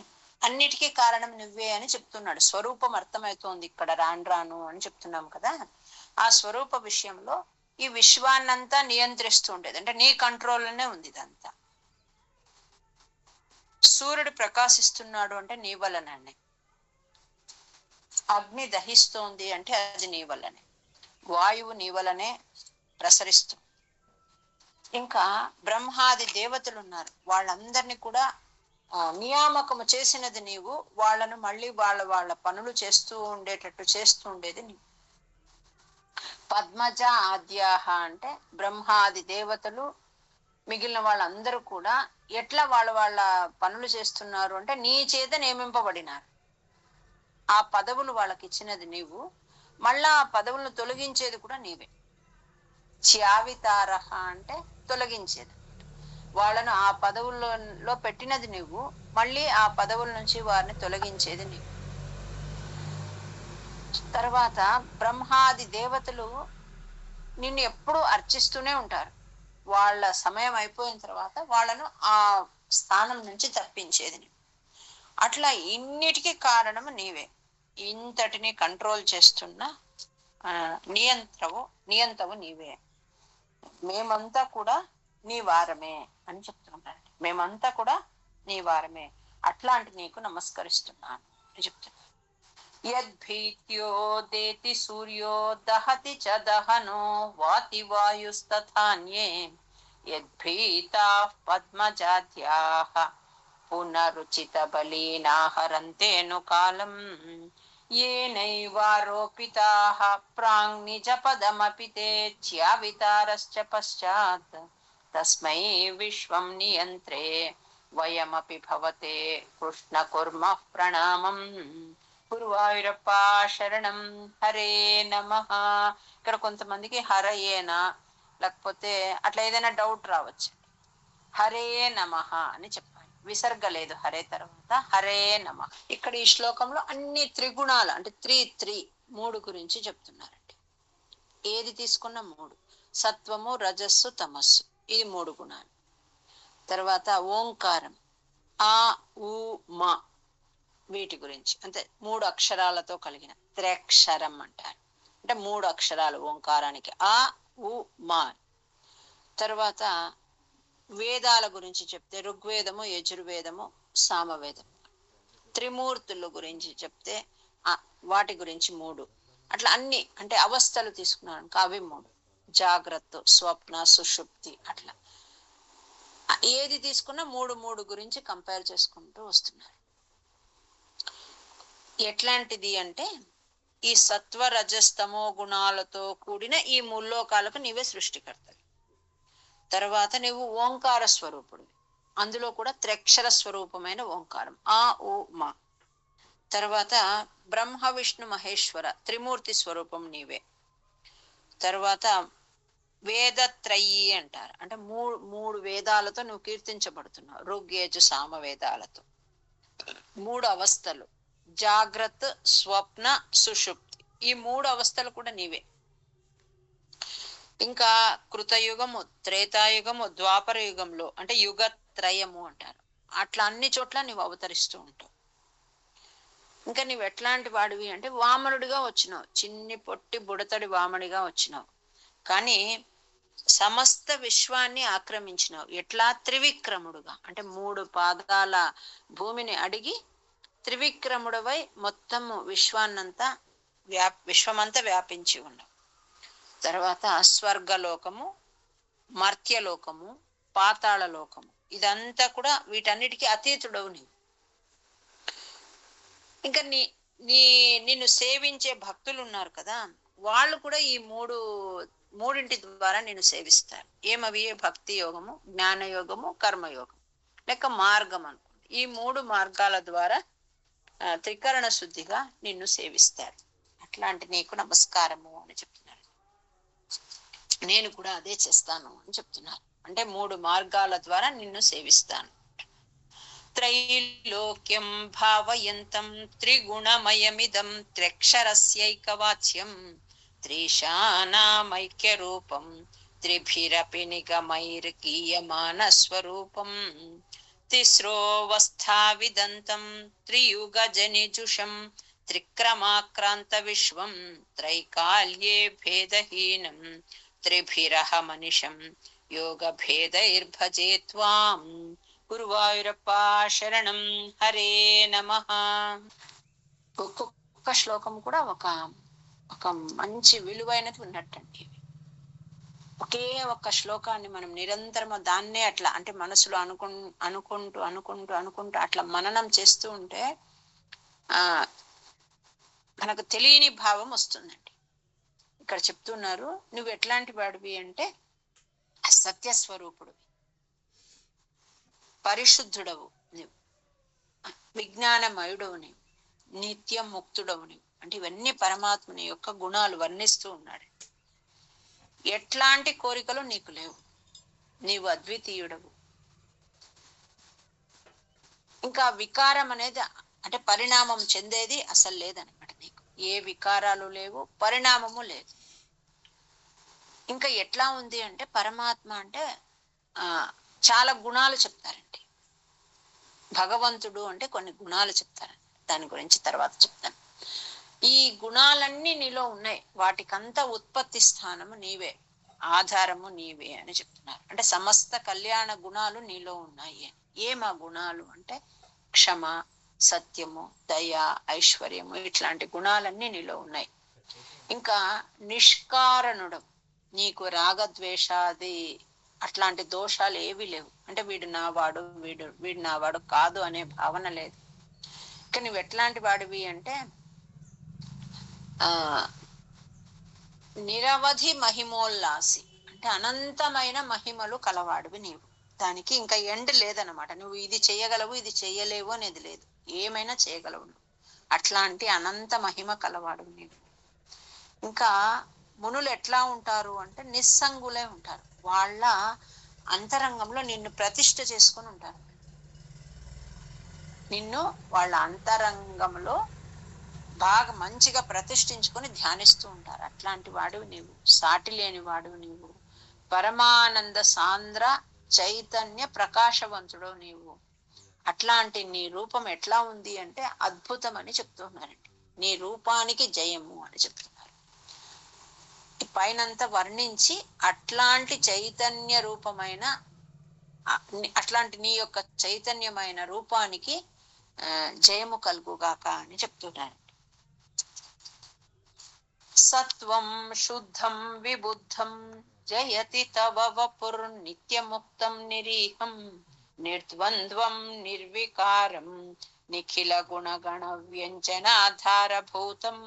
అన్నిటికీ కారణం నువ్వే అని చెప్తున్నాడు. స్వరూపం అర్థమవుతోంది ఇక్కడ రాను రాను అని చెప్తున్నాం కదా. ఆ స్వరూప విషయంలో ఈ విశ్వాన్నంతా నియంత్రిస్తూ ఉండేది, అంటే నీ కంట్రోల్లోనే ఉంది ఇదంతా. సూర్యుడు ప్రకాశిస్తున్నాడు అంటే నీ వల్లనే, అగ్ని దహిస్తోంది అంటే అది నీ వల్లనే, వాయువు నీ వల్లనే ప్రసరిస్తుంది. ఇంకా బ్రహ్మాది దేవతలు ఉన్నారు, వాళ్ళందరినీ కూడా నియామకము చేసినది నీవు, వాళ్ళను మళ్ళీ వాళ్ళ వాళ్ళ పనులు చేస్తూ ఉండేటట్టు చేస్తూ ఉండేది నీవు. పద్మజ ఆద్యాహ అంటే బ్రహ్మాది దేవతలు మిగిలిన వాళ్ళందరూ కూడా ఎట్లా వాళ్ళ వాళ్ళ పనులు చేస్తున్నారు అంటే నీ చేత నియమింపబడినారు. ఆ పదవులు వాళ్ళకి ఇచ్చినది నీవు, మళ్ళా ఆ పదవులను తొలగించేది కూడా నీవే. చ్యావితారహ అంటే తొలగించేది, వాళ్ళను ఆ పదవుల్లో పెట్టినది నువ్వు, మళ్ళీ ఆ పదవుల నుంచి వారిని తొలగించేది నీవు. తర్వాత బ్రహ్మాది దేవతలు నిన్ను ఎప్పుడూ అర్చిస్తూనే ఉంటారు, వాళ్ళ సమయం అయిపోయిన తర్వాత వాళ్ళను ఆ స్థానం నుంచి తప్పించేది నీవు. అట్లా ఇన్నిటికీ కారణము నీవే. ఇంతటిని కంట్రోల్ చేస్తున్న నియంతవు నీవే. మేమంతా కూడా నీ వారమే అని చెప్తున్నాడు. మేమంతా కూడా నీ వారమే, అట్లాంటి నీకు నమస్కరిస్తున్నాను అని చెప్తున్నాను. యద్భీత్యోదేతి సూర్యో దహతి చ దహనో వాతి వాయుస్తథాన్యే యద్భీతాః పద్మజాద్యాః పునరుచిత బలీనాహరంతేను కాలం येनैवारोपिताः प्राङ् निजपदमपि ते च्यावितारश्च पश्चात् तस्मै विश्वं नियन्त्रे वयमपि भवते कृष्ण कुर्मः प्రణామం. గురువాయూరప్ప శరణం. హరే నమః. ఇక్కడ కొంతమందికి హరయేనా లేకపోతే అట్లా ఏదైనా డౌట్ రావచ్చు. హరే నమః అని చెప్పాలి, విసర్గ లేదు హరే తర్వాత, హరే నమ. ఇక్కడ ఈ శ్లోకంలో అన్ని త్రిగుణాలు అంటే మూడు గురించి చెప్తున్నారండి. ఏది తీసుకున్న మూడు, సత్వము రజస్సు తమస్సు, ఇది మూడు గుణాలు. తర్వాత ఓంకారం ఆ ఉ మా, వీటి గురించి అంటే మూడు అక్షరాలతో కలిగిన త్రక్షరం అంటారు, అంటే మూడు అక్షరాలు ఓంకారానికి ఆ ఉ మా. తర్వాత వేదాల గురించి చెప్తే ఋగ్వేదము యజుర్వేదము సామవేదము. త్రిమూర్తుల గురించి చెప్తే వాటి గురించి మూడు. అట్లా అన్ని అంటే అవస్థలు తీసుకున్నాను అవి మూడు, జాగ్రత్త స్వప్న సుషుప్తి. అట్లా ఏది తీసుకున్నా మూడు గురించి కంపేర్ చేసుకుంటూ వస్తున్నారు. ఎట్లాంటిది అంటే ఈ సత్వ రజస్తమో గుణాలతో కూడిన ఈ ముల్లోకాలకు నీవే సృష్టికర్తవి. తర్వాత నువ్వు ఓంకార స్వరూపుడు, అందులో కూడా త్రక్షర స్వరూపమైన ఓంకారం ఆ ఉ మా. తర్వాత బ్రహ్మ విష్ణు మహేశ్వర త్రిమూర్తి స్వరూపం నీవే. తర్వాత వేదత్రయీ అంటారు, అంటే మూడు వేదాలతో నువ్వు కీర్తించబడుతున్నావు. ఋగ్యజు సామ వేదాలతో. 3 అవస్థలు, జాగ్రత్త, స్వప్న, సుషుప్తి, ఈ 3 అవస్థలు కూడా నీవే. ఇంకా కృతయుగము, త్రేతాయుగము, ద్వాపర యుగంలో అంటే యుగత్రయము అంటారు, అట్లా అన్ని చోట్ల నువ్వు అవతరిస్తూ ఉంటావు. ఇంకా నువ్వు ఎట్లాంటి వాడివి అంటే వామనుడిగా వచ్చినావు, చిన్ని పొట్టి బుడతడి వామనిగా వచ్చినావు. కానీ సమస్త విశ్వాన్ని ఆక్రమించినావు. ఎట్లా? త్రివిక్రముడుగా, అంటే 3 పాదాల భూమిని అడిగి త్రివిక్రముడవై మొత్తము విశ్వమంతా వ్యాపించి ఉన్నావు. తర్వాత స్వర్గలోకము, మర్త్యలోకము, పాతాళ లోకము, ఇదంతా కూడా వీటన్నిటికీ అతీతుడవు నీవు. ఇంకా నిన్ను సేవించే భక్తులు ఉన్నారు కదా, వాళ్ళు కూడా ఈ మూడింటి ద్వారా నిన్ను సేవిస్తారు. ఏమవి? భక్తి యోగము, జ్ఞాన యోగము, కర్మయోగం, లేక మార్గం అనుకోండి. ఈ 3 మార్గాల ద్వారా త్రికరణ శుద్ధిగా నిన్ను సేవిస్తారు. అట్లాంటి నీకు నమస్కారము అని చెప్తున్నారు. నేను కూడా అదే చేస్తాను అని చెప్తున్నారు. అంటే 3 మార్గాల ద్వారా నిన్ను సేవిస్తాను. త్రైలోక్యం భావయంతం త్రిగుణమయమిదం త్ర్యక్షరస్యైకవాచ్యం త్రిశానామైక్య రూపం త్రిభిరపి నిగమైర్గీయమాన స్వరూపం తిస్రోవస్థావిదంతం త్రియుగజనిజుషం త్రిక్రమాక్రాంత విశ్వం త్రైకాల్యే భేదహీనం త్రిభిరహమనిషం యోగ భేదైర్భజే త్వాం గురువాయూరప్ప శరణం. హరే నమః. ఒక్కొక్క శ్లోకం కూడా ఒక మంచి విలువైనది ఉన్నట్టండి. ఒకే ఒక్క శ్లోకాన్ని మనం నిరంతరం దాన్నే అట్లా అంటే మనసులో అనుకుంటూ అట్లా మననం చేస్తూ ఉంటే మనకు తెలియని భావం వస్తుందండి. ఇక్కడ చెప్తున్నారు, నువ్వు ఎట్లాంటి వాడివి అంటే సత్యస్వరూపుడు, పరిశుద్ధుడవు నీవు, విజ్ఞానమయుడవు నీవు, నిత్యం ముక్తుడవు నీవు. అంటే ఇవన్నీ పరమాత్మని యొక్క గుణాలు వర్ణిస్తూ ఉన్నాడు. ఎట్లాంటి కోరికలు నీకు లేవు, నీవు అద్వితీయుడవు. ఇంకా వికారం అనేది అంటే పరిణామం చెందేది అసలు లేదనమాట. నీకు ఏ వికారాలు లేవు, పరిణామము లేదు. ఇంకా ఎట్లా ఉంది అంటే పరమాత్మ అంటే చాలా గుణాలు చెప్తారండి. భగవంతుడు అంటే కొన్ని గుణాలు చెప్తారండి, దాని గురించి తర్వాత చెప్తాను. ఈ గుణాలన్నీ నీలో ఉన్నాయి, వాటికంతా ఉత్పత్తి స్థానము నీవే, ఆధారము నీవే అని చెప్తున్నారు. అంటే సమస్త కళ్యాణ గుణాలు నీలో ఉన్నాయి. ఏమా గుణాలు అంటే క్షమ, సత్యము, దయ, ఐశ్వర్యము, ఇట్లాంటి గుణాలన్నీ నీలో ఉన్నాయి. ఇంకా నిష్కారణుడు, నీకు రాగద్వేషాది అట్లాంటి దోషాలు ఏవి లేవు. అంటే వీడు నావాడు, వీడు నావాడు కాదు అనే భావన లేదు. ఇక నువ్వు ఎట్లాంటి వాడివి అంటే నిరవధి మహిమోల్లాసి, అంటే అనంతమైన మహిమలు కలవాడివి నీవు. దానికి ఇంకా ఎండ్ లేదనమాట. నువ్వు ఇది చేయగలవు, ఇది చెయ్యలేవు అనేది లేదు, ఏమైనా చేయగలవు నువ్వు. అట్లాంటి అనంత మహిమ కలవాడివి నీవు. ఇంకా మునులు ఎట్లా ఉంటారు అంటే నిస్సంగులే ఉంటారు. వాళ్ళ అంతరంగంలో నిన్ను ప్రతిష్ఠ చేసుకొని ఉంటారు. నిన్ను వాళ్ళ అంతరంగంలో బాగా మంచిగా ప్రతిష్ఠించుకొని ధ్యానిస్తూ ఉంటారు. అట్లాంటి వాడు నీవు, సాటి లేని వాడు నీవు, పరమానంద సాంద్ర చైతన్య ప్రకాశవంతుడు నీవు. అట్లాంటి నీ రూపం ఎట్లా ఉంది అంటే అద్భుతం అని చెప్తున్నారండి. నీ రూపానికి జయము అని చెప్తున్నారు. పైనంతా వర్ణించి అట్లాంటి చైతన్య రూపమైన అట్లాంటి నీ యొక్క చైతన్యమైన రూపానికి జయము కలుగుగాక అని చెప్తున్నారు. సత్వం శుద్ధం విబుద్ధం జయతి తవ వపుర్ నిత్యముక్తం నిరీహం నిర్ద్వంద్వం నిర్వికారం నిఖిల గుణగణ వ్యంజనాధారభూతం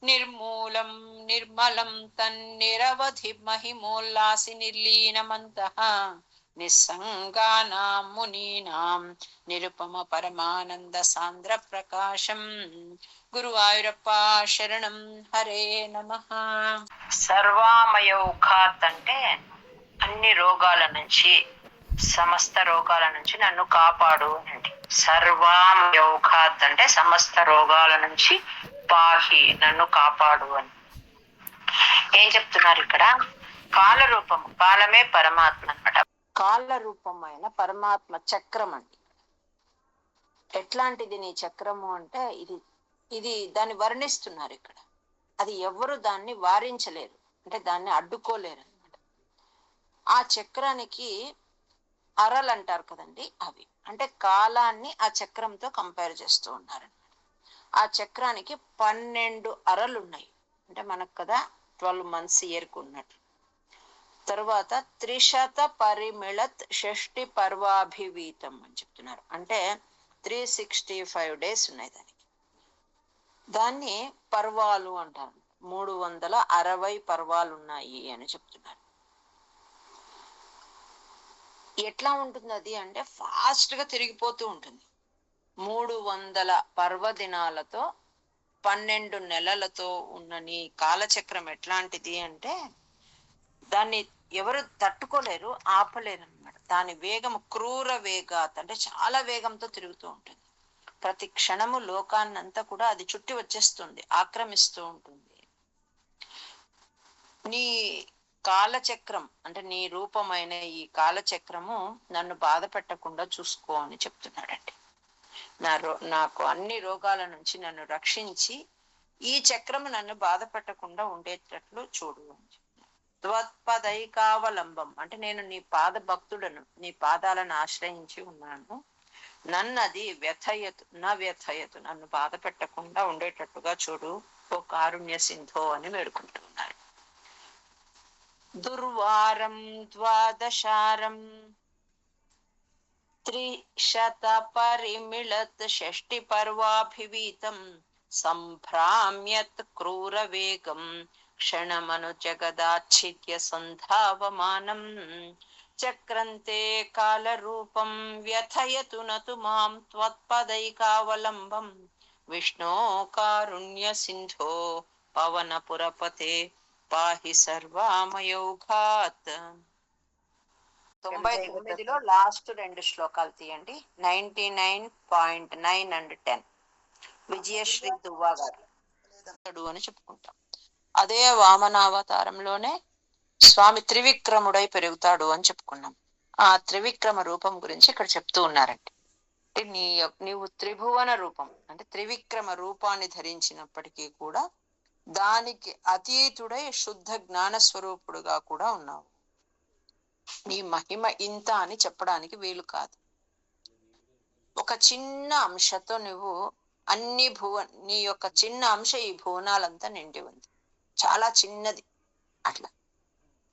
నిర్మూలం నిర్మలం తన్నిరవధి మహిమోల్లాసి నిర్లీనమంతః నిస్సంగానాం మునీనాం నిరుపమ పరమానంద సాంద్ర ప్రకాశం. గురువాయూరప్ప శరణం. హరే నమః. సర్వామయౌఖాత్ అంటే అన్ని రోగాల నుంచి, సమస్త రోగాల నుంచి నన్ను కాపాడు అని. సర్వామయౌఖాత్ అంటే సమస్త రోగాల నుంచి పాహి, నన్ను కాపాడు అని. ఏం చెప్తున్నారు ఇక్కడ? కాల రూపము, కాలమే పరమాత్మ అన్నమాట. కాల రూపమైన పరమాత్మ చక్రం అండి. ఎట్లాంటిది నీ చక్రము అంటే ఇది దాన్ని వర్ణిస్తున్నారు ఇక్కడ. అది ఎవరు దాన్ని వారించలేరు, అంటే దాన్ని అడ్డుకోలేరు అనమాట. ఆ చక్రానికి అరలు అంటారు కదండి, అవి అంటే కాలాన్ని ఆ చక్రంతో కంపేర్ చేస్తూ ఉన్నారు. ఆ చక్రానికి 12 అరలు ఉన్నాయి. అంటే మనకు కదా 12 months ఇయర్కు ఉన్నట్టు. తరువాత 300 పరిమిళత్ షష్ఠి పర్వాభివీతం అని చెప్తున్నారు. అంటే 365 days ఉన్నాయి దానికి. దాన్ని పర్వాలు అంటారు. 360 పర్వాలు ఉన్నాయి అని చెప్తున్నారు. ఎట్లా ఉంటుంది అది అంటే ఫాస్ట్ గా తిరిగిపోతూ ఉంటుంది. 300 పర్వదినాలతో 12 నెలలతో ఉన్న నీ కాలచక్రం ఎట్లాంటిది అంటే దాన్ని ఎవరు తట్టుకోలేరు, ఆపలేరు అనమాట. దాని వేగం క్రూర వేగాత్ అంటే చాలా వేగంతో తిరుగుతూ ఉంటుంది. ప్రతి క్షణము లోకాన్నంతా కూడా అది చుట్టి వచ్చేస్తుంది, ఆక్రమిస్తూ ఉంటుంది. నీ కాలచక్రం అంటే నీ రూపమైన ఈ కాలచక్రము నన్ను బాధ పెట్టకుండా చూసుకో అని చెప్తున్నాడండి. నాకు అన్ని రోగాల నుంచి నన్ను రక్షించి ఈ చక్రము నన్ను బాధ పెట్టకుండా ఉండేటట్లు చూడు అని చెప్తున్నాడు. త్వత్పదైకావలంబం అంటే నేను నీ పాద భక్తుడను, నీ పాదాలను ఆశ్రయించి ఉన్నాను. నన్నది వ్యథయతు నన్ను బాధ పెట్టకుండా ఉండేటట్టుగా చూడు ఓ కారుణ్య సింధో అని వేడుకుంటున్నారు. దుర్వారం ద్వాదశారం 300 పరిమిళత్ షష్ఠి పర్వాభివీతం సంభ్రామ్యత్ క్రూర వేగం క్షణమను జగదాచ్ఛిద్య సంధావమానం చక్రంతే కాల రూపం వ్యథయతు నతు మాం త్వత్పదైకావలంబం విష్ణో కారుణ్య సింధో పవన పురపతే పాహి సర్వామయోఘాత్. 99లో లాస్ట్ 2 శ్లోకాలు తీయండి. 99.9 and 10 విజయశ్రీ దువ్వా గారు అని చెప్పుకుంటాం. అదే వామనావతారంలోనే స్వామి త్రివిక్రముడై పెరుగుతాడు అని చెప్పుకున్నాం. ఆ త్రివిక్రమ రూపం గురించి ఇక్కడ చెప్తూ ఉన్నారండి. నీవు త్రిభువన రూపం అంటే త్రివిక్రమ రూపాన్ని ధరించినప్పటికీ కూడా దానికి అతీతుడై శుద్ధ జ్ఞాన స్వరూపుడుగా కూడా ఉన్నావు. నీ మహిమ ఇంత అని చెప్పడానికి వీలు కాదు. ఒక చిన్న అంశతో నువ్వు నీ యొక్క చిన్న అంశ ఈ భువనాలంతా నిండి ఉంది, చాలా చిన్నది అట్లా.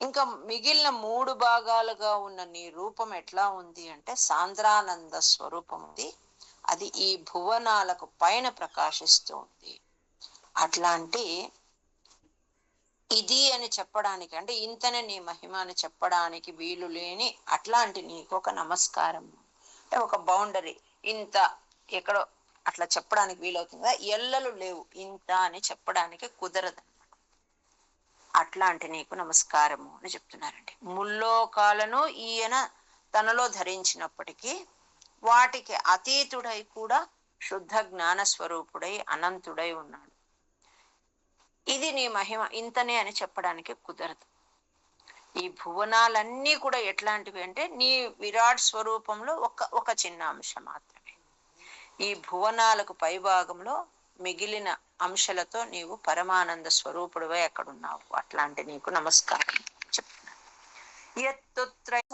ఇంకా మిగిలిన 3 భాగాలుగా ఉన్న నీ రూపం ఎట్లా ఉంది అంటే సాంద్రానంద స్వరూపం ఉంది. అది ఈ భువనాలకు పైన ప్రకాశిస్తూ ఉంది. అట్లాంటి ఇది అని చెప్పడానికి అంటే ఇంతనే నీ మహిమ అని చెప్పడానికి వీలు లేని అట్లాంటి నీకు ఒక నమస్కారం, అంటే ఒక బౌండరీ ఇంత ఎక్కడో అట్లా చెప్పడానికి వీలవుతుంది కదా, ఎల్లలు లేవు, ఇంత అని చెప్పడానికి కుదరదు. అట్లాంటి నీకు నమస్కారము అని చెప్తున్నారండి. ముల్లోకాలను ఈయన తనలో ధరించినప్పటికీ వాటికి అతీతుడై కూడా శుద్ధ జ్ఞాన స్వరూపుడై అనంతుడై ఉన్నాడు. ఇది నీ మహిమ ఇంతనే అని చెప్పడానికి కుదరదు. ఈ భువనాలన్నీ కూడా ఎట్లాంటివి అంటే నీ విరాట్ స్వరూపంలో ఒక చిన్న అంశం మాత్రమే. ఈ భువనాలకు పైభాగంలో మిగిలిన అంశాలతో నీవు పరమానంద స్వరూపుడువై ఎక్కడున్నావు. అట్లాంటి నీకు నమస్కారం చెప్తున్నాను.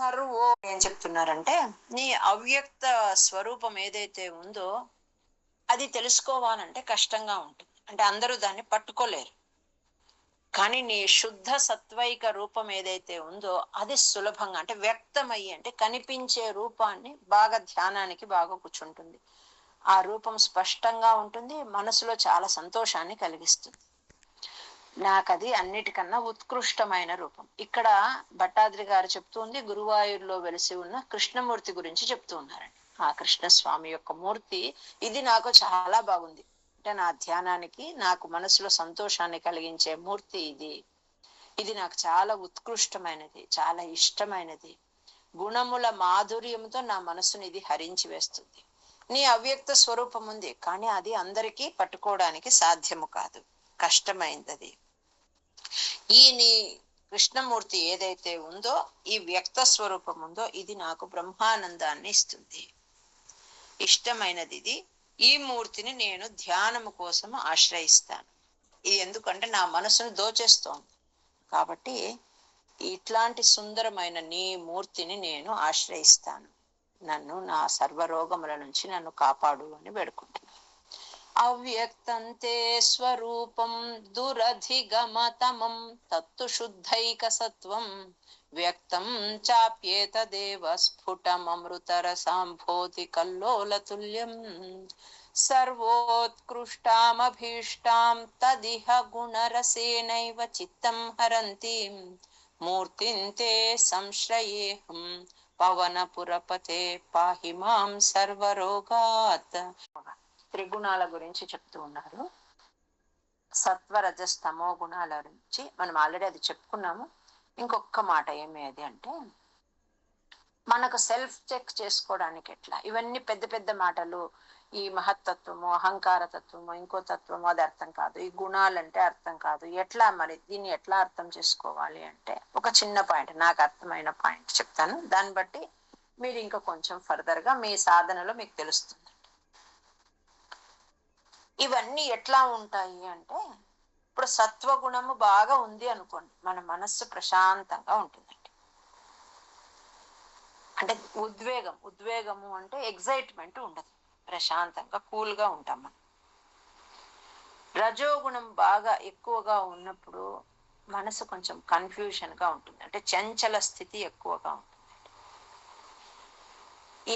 సర్వో ఏం చెప్తున్నారంటే నీ అవ్యక్త స్వరూపం ఏదైతే ఉందో అది తెలుసుకోవాలంటే కష్టంగా ఉంటుంది, అంటే అందరూ దాన్ని పట్టుకోలేరు. కానీ నీ శుద్ధ సత్వైక రూపం ఏదైతే ఉందో అది సులభంగా అంటే వ్యక్తమయ్యి అంటే కనిపించే రూపాన్ని బాగా ధ్యానానికి బాగా కూర్చుంటుంది. ఆ రూపం స్పష్టంగా ఉంటుంది, మనసులో చాలా సంతోషాన్ని కలిగిస్తుంది. నాకది అన్నిటికన్నా ఉత్కృష్టమైన రూపం. ఇక్కడ భట్టాద్రి గారు చెప్తుంది గురువాయూరులో వెలిసి ఉన్న కృష్ణమూర్తి గురించి చెప్తూ ఉన్నారండి. ఆ కృష్ణస్వామి యొక్క మూర్తి ఇది నాకు చాలా బాగుంది. అంటే నా ధ్యానానికి, నాకు మనసులో సంతోషాన్ని కలిగించే మూర్తి ఇది. ఇది నాకు చాలా ఉత్కృష్టమైనది, చాలా ఇష్టమైనది. గుణముల మాధుర్యంతో నా మనసుని ఇది హరించి వేస్తుంది. నీ అవ్యక్త స్వరూపం ఉంది, కానీ అది అందరికీ పట్టుకోవడానికి సాధ్యము కాదు, కష్టమైంది. ఈ నీ కృష్ణమూర్తి ఏదైతే ఉందో, ఈ వ్యక్త స్వరూపం ఉందో, ఇది నాకు బ్రహ్మానందాన్ని ఇస్తుంది, ఇష్టమైనది ఇది. ఈ మూర్తిని నేను ధ్యానము కోసం ఆశ్రయిస్తాను. ఇది ఎందుకంటే నా మనసును దోచేస్తోంది. కాబట్టి ఇట్లాంటి సుందరమైన నీ మూర్తిని నేను ఆశ్రయిస్తాను. నన్ను నా సర్వరోగముల నుంచి నన్ను కాపాడు అని వేడుకుంటున్నాను. అవ్యక్తంతే స్వరూపం దురధిగమతమం తత్తు శుద్ధైక సత్వం వ్యక్తం చాప్యేతదేవ స్ఫుటమమృతరసాంభోతి కల్లోలతుల్యం సర్వోత్కృష్టామభీష్టాం తదిహ గుణరసేనైవ చిత్తం హరంతిం మూర్తింతే సంశ్రయేహం పవనపురపతే పాహి మాం సర్వరోగాత్. త్రిగుణాల గురించి చెప్తూ ఉన్నారు. సత్వ రజస్తమో గుణాల గురించి మనం ఆల్రెడీ అది చెప్పుకున్నాము. ఇంకొక మాట ఏమి అది అంటే, మనకు సెల్ఫ్ చెక్ చేసుకోవడానికి ఎట్లా, ఇవన్నీ పెద్ద పెద్ద మాటలు, ఈ మహత్తత్వము, అహంకార తత్వము, ఇంకో తత్వము, అది అర్థం కాదు. ఈ గుణాలంటే అర్థం కాదు. ఎట్లా మరి దీన్ని ఎట్లా అర్థం చేసుకోవాలి అంటే, ఒక చిన్న పాయింట్, నాకు అర్థమైన పాయింట్ చెప్తాను. దాన్ని బట్టి మీరు ఇంకా కొంచెం ఫర్దర్ గా మీ సాధనలో మీకు తెలుస్తుంది. ఇవన్నీ ఎట్లా ఉంటాయి అంటే, ఇప్పుడు సత్వగుణము బాగా ఉంది అనుకోండి, మన మనస్సు ప్రశాంతంగా ఉంటుందండి. అంటే ఉద్వేగము అంటే ఎగ్జైట్మెంట్ ఉండదు, ప్రశాంతంగా కూల్ గా ఉంటాం మనం. రజోగుణం బాగా ఎక్కువగా ఉన్నప్పుడు మనసు కొంచెం కన్ఫ్యూజన్ గా ఉంటుంది, అంటే చంచల స్థితి ఎక్కువగా ఉంటుంది.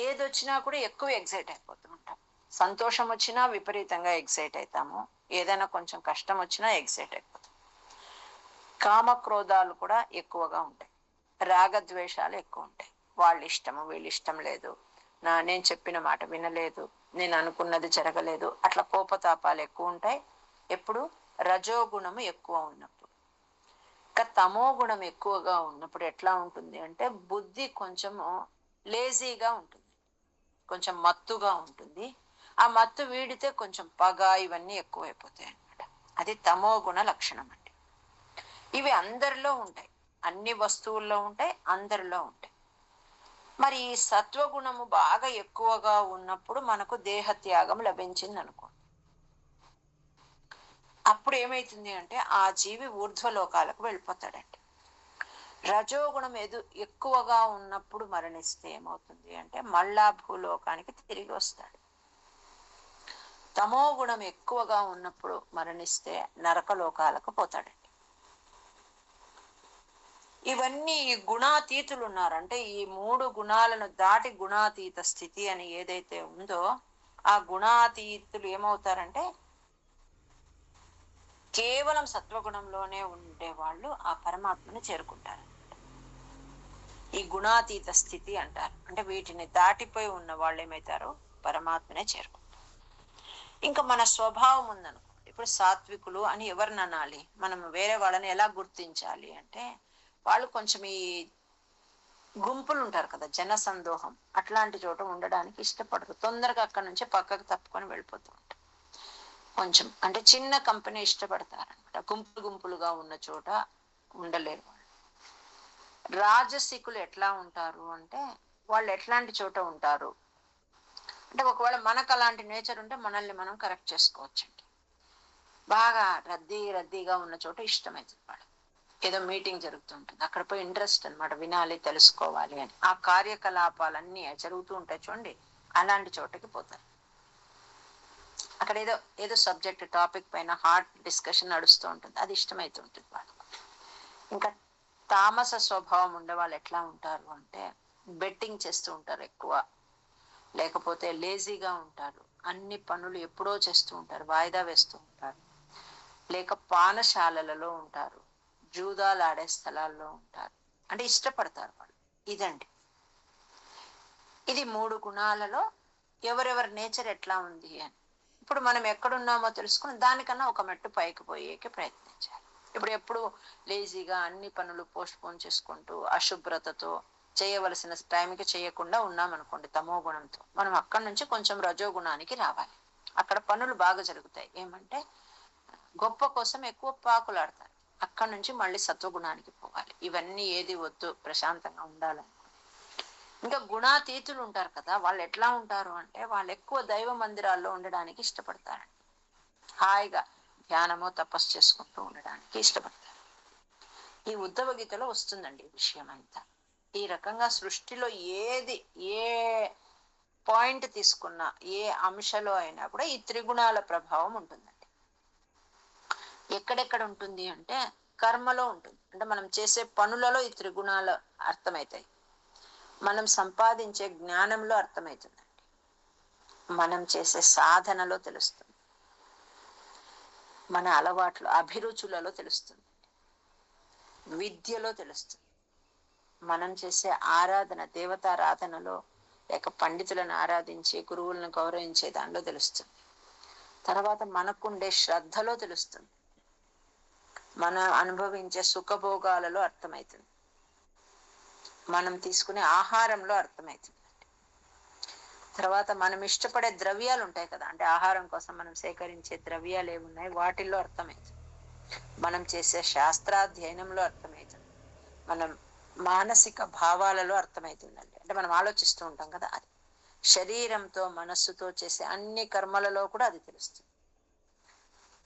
ఏదొచ్చినా కూడా ఎక్కువ ఎగ్జైట్ అయిపోతూ ఉంటాం. సంతోషం వచ్చినా విపరీతంగా ఎగ్జైట్ అవుతాము, ఏదైనా కొంచెం కష్టం వచ్చినా ఎగ్జైట్ అయిపోతాం. కామక్రోధాలు కూడా ఎక్కువగా ఉంటాయి, రాగద్వేషాలు ఎక్కువ ఉంటాయి. వాళ్ళ ఇష్టము, వీళ్ళ ఇష్టం లేదు, నేను చెప్పిన మాట వినలేదు, నేను అనుకున్నది జరగలేదు, అట్లా కోపతాపాలు ఎక్కువ ఉంటాయి. ఎప్పుడు రజోగుణము ఎక్కువ ఉన్నప్పుడు. ఇంకా తమో గుణం ఎక్కువగా ఉన్నప్పుడు ఎట్లా ఉంటుంది అంటే, బుద్ధి కొంచెము లేజీగా ఉంటుంది, కొంచెం మత్తుగా ఉంటుంది. ఆ మత్తు వీడితే కొంచెం పగ ఇవన్నీ ఎక్కువైపోతాయి అన్నమాట. అది తమో గుణ లక్షణం అండి. ఇవి అందరిలో ఉంటాయి, అన్ని వస్తువుల్లో ఉంటాయి, అందరిలో ఉంటాయి. మరి ఈ సత్వగుణము బాగా ఎక్కువగా ఉన్నప్పుడు మనకు దేహత్యాగం లభించింది అనుకోండి. అప్పుడు ఏమైతుంది అంటే, ఆ జీవి ఊర్ధ్వలోకాలకు వెళ్ళిపోతాడండి. రజోగుణం ఎక్కువగా ఉన్నప్పుడు మరణిస్తే ఏమవుతుంది అంటే, మళ్ళా భూలోకానికి తిరిగి వస్తాడు. తమో గుణం ఎక్కువగా ఉన్నప్పుడు మరణిస్తే నరకలోకాలకు పోతాడండి. ఇవన్నీ ఈ గుణాతీతులు ఉన్నారంటే, ఈ 3 గుణాలను దాటి గుణాతీత స్థితి అని ఏదైతే ఉందో, ఆ గుణాతీతులు ఏమవుతారంటే, కేవలం సత్వగుణంలోనే ఉండే వాళ్ళు ఆ పరమాత్మని చేరుకుంటారు. ఈ గుణాతీత స్థితి అంటారు. అంటే వీటిని దాటిపోయి ఉన్న వాళ్ళు ఏమైతారో పరమాత్మనే చేరుకుంటారు. ఇంకా మన స్వభావం ఉందనుకో, ఇప్పుడు సాత్వికులు అని ఎవరిని అనాలి, మనం వేరే వాళ్ళని ఎలా గుర్తించాలి అంటే, వాళ్ళు కొంచెం ఈ గుంపులు ఉంటారు కదా, జన సందోహం, అట్లాంటి చోట ఉండడానికి ఇష్టపడరు. తొందరగా అక్కడి నుంచి పక్కకు తప్పుకొని వెళ్ళిపోతూ ఉంటారు. కొంచెం అంటే చిన్న కంపెనీ ఇష్టపడతారనమాట, గుంపులుగా ఉన్న చోట ఉండలేరు వాళ్ళు. రాజసికులు ఎట్లా ఉంటారు అంటే, వాళ్ళు ఎట్లాంటి చోట ఉంటారు అంటే, ఒకవేళ మనకు అలాంటి నేచర్ ఉంటే మనల్ని మనం కరెక్ట్ చేసుకోవచ్చండి. బాగా రద్దీగా ఉన్న చోట ఇష్టమవుతుంది వాడు. ఏదో మీటింగ్ జరుగుతుంటుంది, అక్కడ పోయి ఇంట్రెస్ట్ అనమాట, వినాలి, తెలుసుకోవాలి అని. ఆ కార్యకలాపాలన్నీ జరుగుతూ ఉంటాయి చూడండి, అలాంటి చోటకి పోతారు. అక్కడ ఏదో సబ్జెక్ట్ టాపిక్ పైన హార్ట్ డిస్కషన్ నడుస్తూ ఉంటుంది, అది ఇష్టమైతూ ఉంటుంది వాళ్ళకు. ఇంకా తామస స్వభావం ఉండే వాళ్ళు ఎట్లా ఉంటారు అంటే, బెట్టింగ్ చేస్తూ ఉంటారు ఎక్కువ, లేకపోతే లేజీగా ఉంటారు, అన్ని పనులు ఎప్పుడో చేస్తూ ఉంటారు, వాయిదా వేస్తూ ఉంటారు. లేక పానశాలలలో ఉంటారు, జూదాలు ఆడే స్థలాల్లో ఉంటారు. అంటే ఇష్టపడతారు వాళ్ళు. ఇదండి, ఇది 3 గుణాలలో ఎవరెవరి నేచర్ ఎట్లా ఉంది అని. ఇప్పుడు మనం ఎక్కడున్నామో తెలుసుకుని దానికన్నా ఒక మెట్టు పైకి పోయేకి ప్రయత్నించాలి. ఇప్పుడు ఎప్పుడు లేజీగా అన్ని పనులు పోస్ట్ పోన్ చేసుకుంటూ అశుభ్రతతో చేయవలసిన టైంకి చేయకుండా ఉన్నామనుకోండి, తమో గుణంతో, మనం అక్కడి నుంచి కొంచెం రజో గుణానికి రావాలి. అక్కడ పనులు బాగా జరుగుతాయి. ఏమంటే గొప్ప కోసం ఎక్కువ పాకులాడతారు. అక్కడి నుంచి మళ్ళీ సత్వగుణానికి పోవాలి. ఇవన్నీ ఏది వద్దు, ప్రశాంతంగా ఉండాలని. ఇంకా గుణాతీతులు ఉంటారు కదా, వాళ్ళు ఎట్లా ఉంటారు అంటే వాళ్ళు ఎక్కువ దైవ మందిరాల్లో ఉండడానికి ఇష్టపడతారండి. హాయిగా ధ్యానమో తపస్సు చేసుకుంటూ ఉండడానికి ఇష్టపడతారు. ఈ ఉద్ధవ గీతలో వస్తుందండి ఈ విషయం అంతా. ఈ రకంగా సృష్టిలో ఏది, ఏ పాయింట్ తీసుకున్నా, ఏ అంశలో అయినా కూడా ఈ త్రిగుణాల ప్రభావం ఉంటుందండి. ఎక్కడెక్కడ ఉంటుంది అంటే కర్మలో ఉంటుంది. అంటే మనం చేసే పనులలో ఈ త్రిగుణాలు అర్థమవుతాయి. మనం సంపాదించే జ్ఞానంలో అర్థమవుతుందండి. మనం చేసే సాధనలో తెలుస్తుంది. మన అలవాట్లు, అభిరుచులలో తెలుస్తుంది. విద్యలో తెలుస్తుంది. మనం చేసే ఆరాధన, దేవతారాధనలో లేక పండితులను ఆరాధించే, గురువులను గౌరవించే దానిలో తెలుస్తుంది. తర్వాత మనకుండే శ్రద్ధలో తెలుస్తుంది. మనం అనుభవించే సుఖభోగాలలో అర్థమవుతుంది. మనం తీసుకునే ఆహారంలో అర్థమవుతుంది. తర్వాత మనం ఇష్టపడే ద్రవ్యాలు ఉంటాయి కదా, అంటే ఆహారం కోసం మనం సేకరించే ద్రవ్యాలు ఏమున్నాయి, వాటిల్లో అర్థమవుతుంది. మనం చేసే శాస్త్రాధ్యయనంలో అర్థమవుతుంది. మనం మానసిక భావాలలో అర్థమవుతుందండి. అంటే మనం ఆలోచిస్తూ ఉంటాం కదా, అది శరీరంతో మనస్సుతో చేసే అన్ని కర్మలలో కూడా అది తెలుస్తుంది.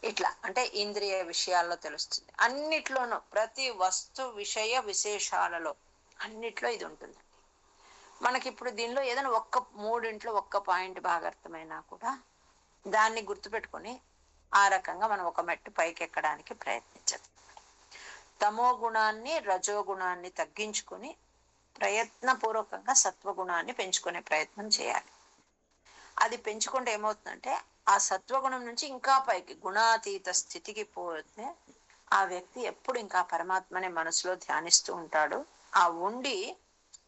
ఇట్లా అంటే ఇంద్రియ విషయాల్లో తెలుస్తుంది. అన్నిట్లోనూ, ప్రతి వస్తు విషయ విశేషాలలో అన్నిట్లో ఇది ఉంటుందండి. మనకి ఇప్పుడు దీనిలో ఏదైనా మూడింట్లో ఒక్క పాయింట్ బాగా అర్థమైనా కూడా దాన్ని గుర్తుపెట్టుకొని ఆ రకంగా మనం ఒక మెట్టు పైకి ఎక్కడానికి ప్రయత్నించాలి. తమో గుణాన్ని, రజో గుణాన్ని తగ్గించుకొని ప్రయత్నపూర్వకంగా సత్వగుణాన్ని పెంచుకునే ప్రయత్నం చేయాలి. అది పెంచుకుంటే ఏమవుతుందంటే ఆ సత్వగుణం నుంచి ఇంకా పైకి గుణాతీత స్థితికి పోతే ఆ వ్యక్తి ఎప్పుడు ఇంకా పరమాత్మని మనసులో ధ్యానిస్తూ ఉంటాడు. ఆ ఉండి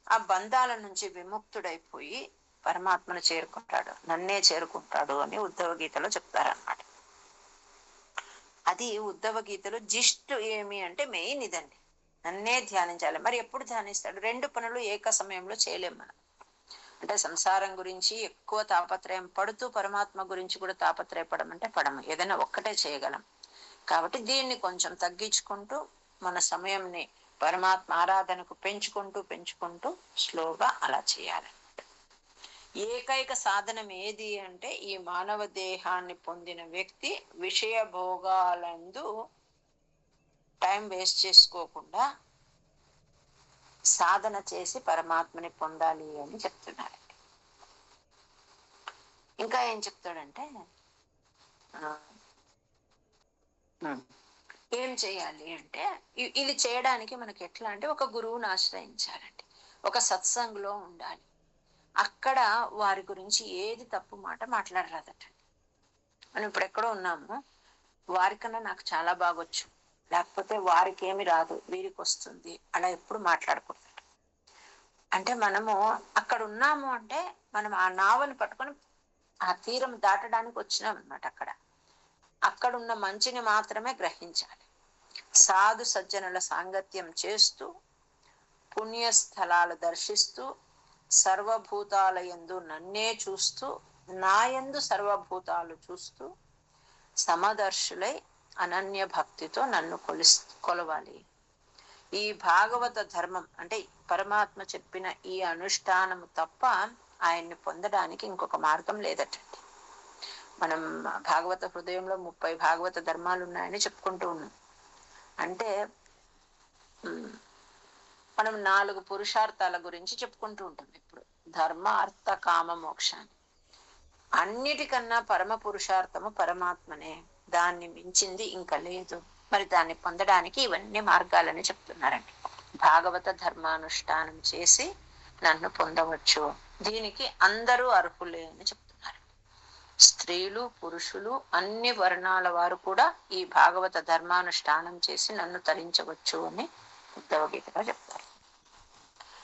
ఆ బంధాల నుంచి విముక్తుడైపోయి పరమాత్మను చేరుకుంటాడు, నన్నే చేరుకుంటాడు అని ఉద్ధవ గీతలో చెప్తారన్నమాట. అది ఉద్ధవ గీతలో జిస్ట్ ఏమి అంటే మెయిన్ ఇదండి, నన్నే ధ్యానించాలి. మరి ఎప్పుడు ధ్యానిస్తాడు? 2 పనులు ఏక సమయంలో చేయలేం మనం. అంటే సంసారం గురించి ఎక్కువ తాపత్రయం పడుతూ పరమాత్మ గురించి కూడా తాపత్రయపడం అంటే పడము, ఏదైనా ఒక్కటే చేయగలం. కాబట్టి దీన్ని కొంచెం తగ్గించుకుంటూ మన సమయంని పరమాత్మ ఆరాధనకు పెంచుకుంటూ స్లోగా అలా చేయాలి. ఏకైక సాధనం ఏది అంటే ఈ మానవ దేహాన్ని పొందిన వ్యక్తి విషయ భోగాలందు టైం వేస్ట్ చేసుకోకుండా సాధన చేసి పరమాత్మని పొందాలి అని చెప్తున్నారండి. ఇంకా ఏం చెప్తాడంటే ఏం చేయాలి అంటే ఇది చేయడానికి మనకి ఎట్లా అంటే ఒక గురువుని ఆశ్రయించాలండి, ఒక సత్సంగంలో ఉండాలి. అక్కడ వారి గురించి ఏది తప్పు మాట మాట్లాడరాదట. మనం ఇప్పుడు ఎక్కడో ఉన్నాము, వారికన్నా నాకు చాలా బాగొచ్చు, లేకపోతే వారికి ఏమి రాదు వీరికి వస్తుంది, అలా ఎప్పుడు మాట్లాడకూడదు. అంటే మనము అక్కడ ఉన్నాము అంటే మనం ఆ నావను పట్టుకొని ఆ తీరం దాటడానికి వచ్చినాం అన్నమాట. అక్కడున్న మంచిని మాత్రమే గ్రహించాలి. సాధు సజ్జనుల సాంగత్యం చేస్తూ, పుణ్యస్థలాలు దర్శిస్తూ, సర్వభూతాలయందు నన్నే చూస్తూ, నాయందు సర్వభూతాలు చూస్తూ సమదర్శులై అనన్య భక్తితో నన్ను కొలవాలి. ఈ భాగవత ధర్మం అంటే పరమాత్మ చెప్పిన ఈ అనుష్ఠానము తప్ప ఆయన్ని పొందడానికి ఇంకొక మార్గం లేదటండి. మనం భాగవత హృదయంలో 30 భాగవత ధర్మాలు ఉన్నాయని చెప్పుకుంటూ ఉన్నాం. అంటే మనం 4 పురుషార్థాల గురించి చెప్పుకుంటూ ఉంటాం ఇప్పుడు, ధర్మ అర్థ కామ మోక్షాన్ని. అన్నిటికన్నా పరమ పురుషార్థము పరమాత్మనే, దాన్ని మించింది ఇంకా లేదు. మరి దాన్ని పొందడానికి ఇవన్నీ మార్గాలని చెప్తున్నారండి. భాగవత ధర్మానుష్ఠానం చేసి నన్ను పొందవచ్చు, దీనికి అందరూ అర్హులే అని చెప్తున్నారు. స్త్రీలు పురుషులు అన్ని వర్ణాల వారు కూడా ఈ భాగవత ధర్మానుష్ఠానం చేసి నన్ను తరించవచ్చు అని ఉద్ధవ గీతగా చెప్తారు.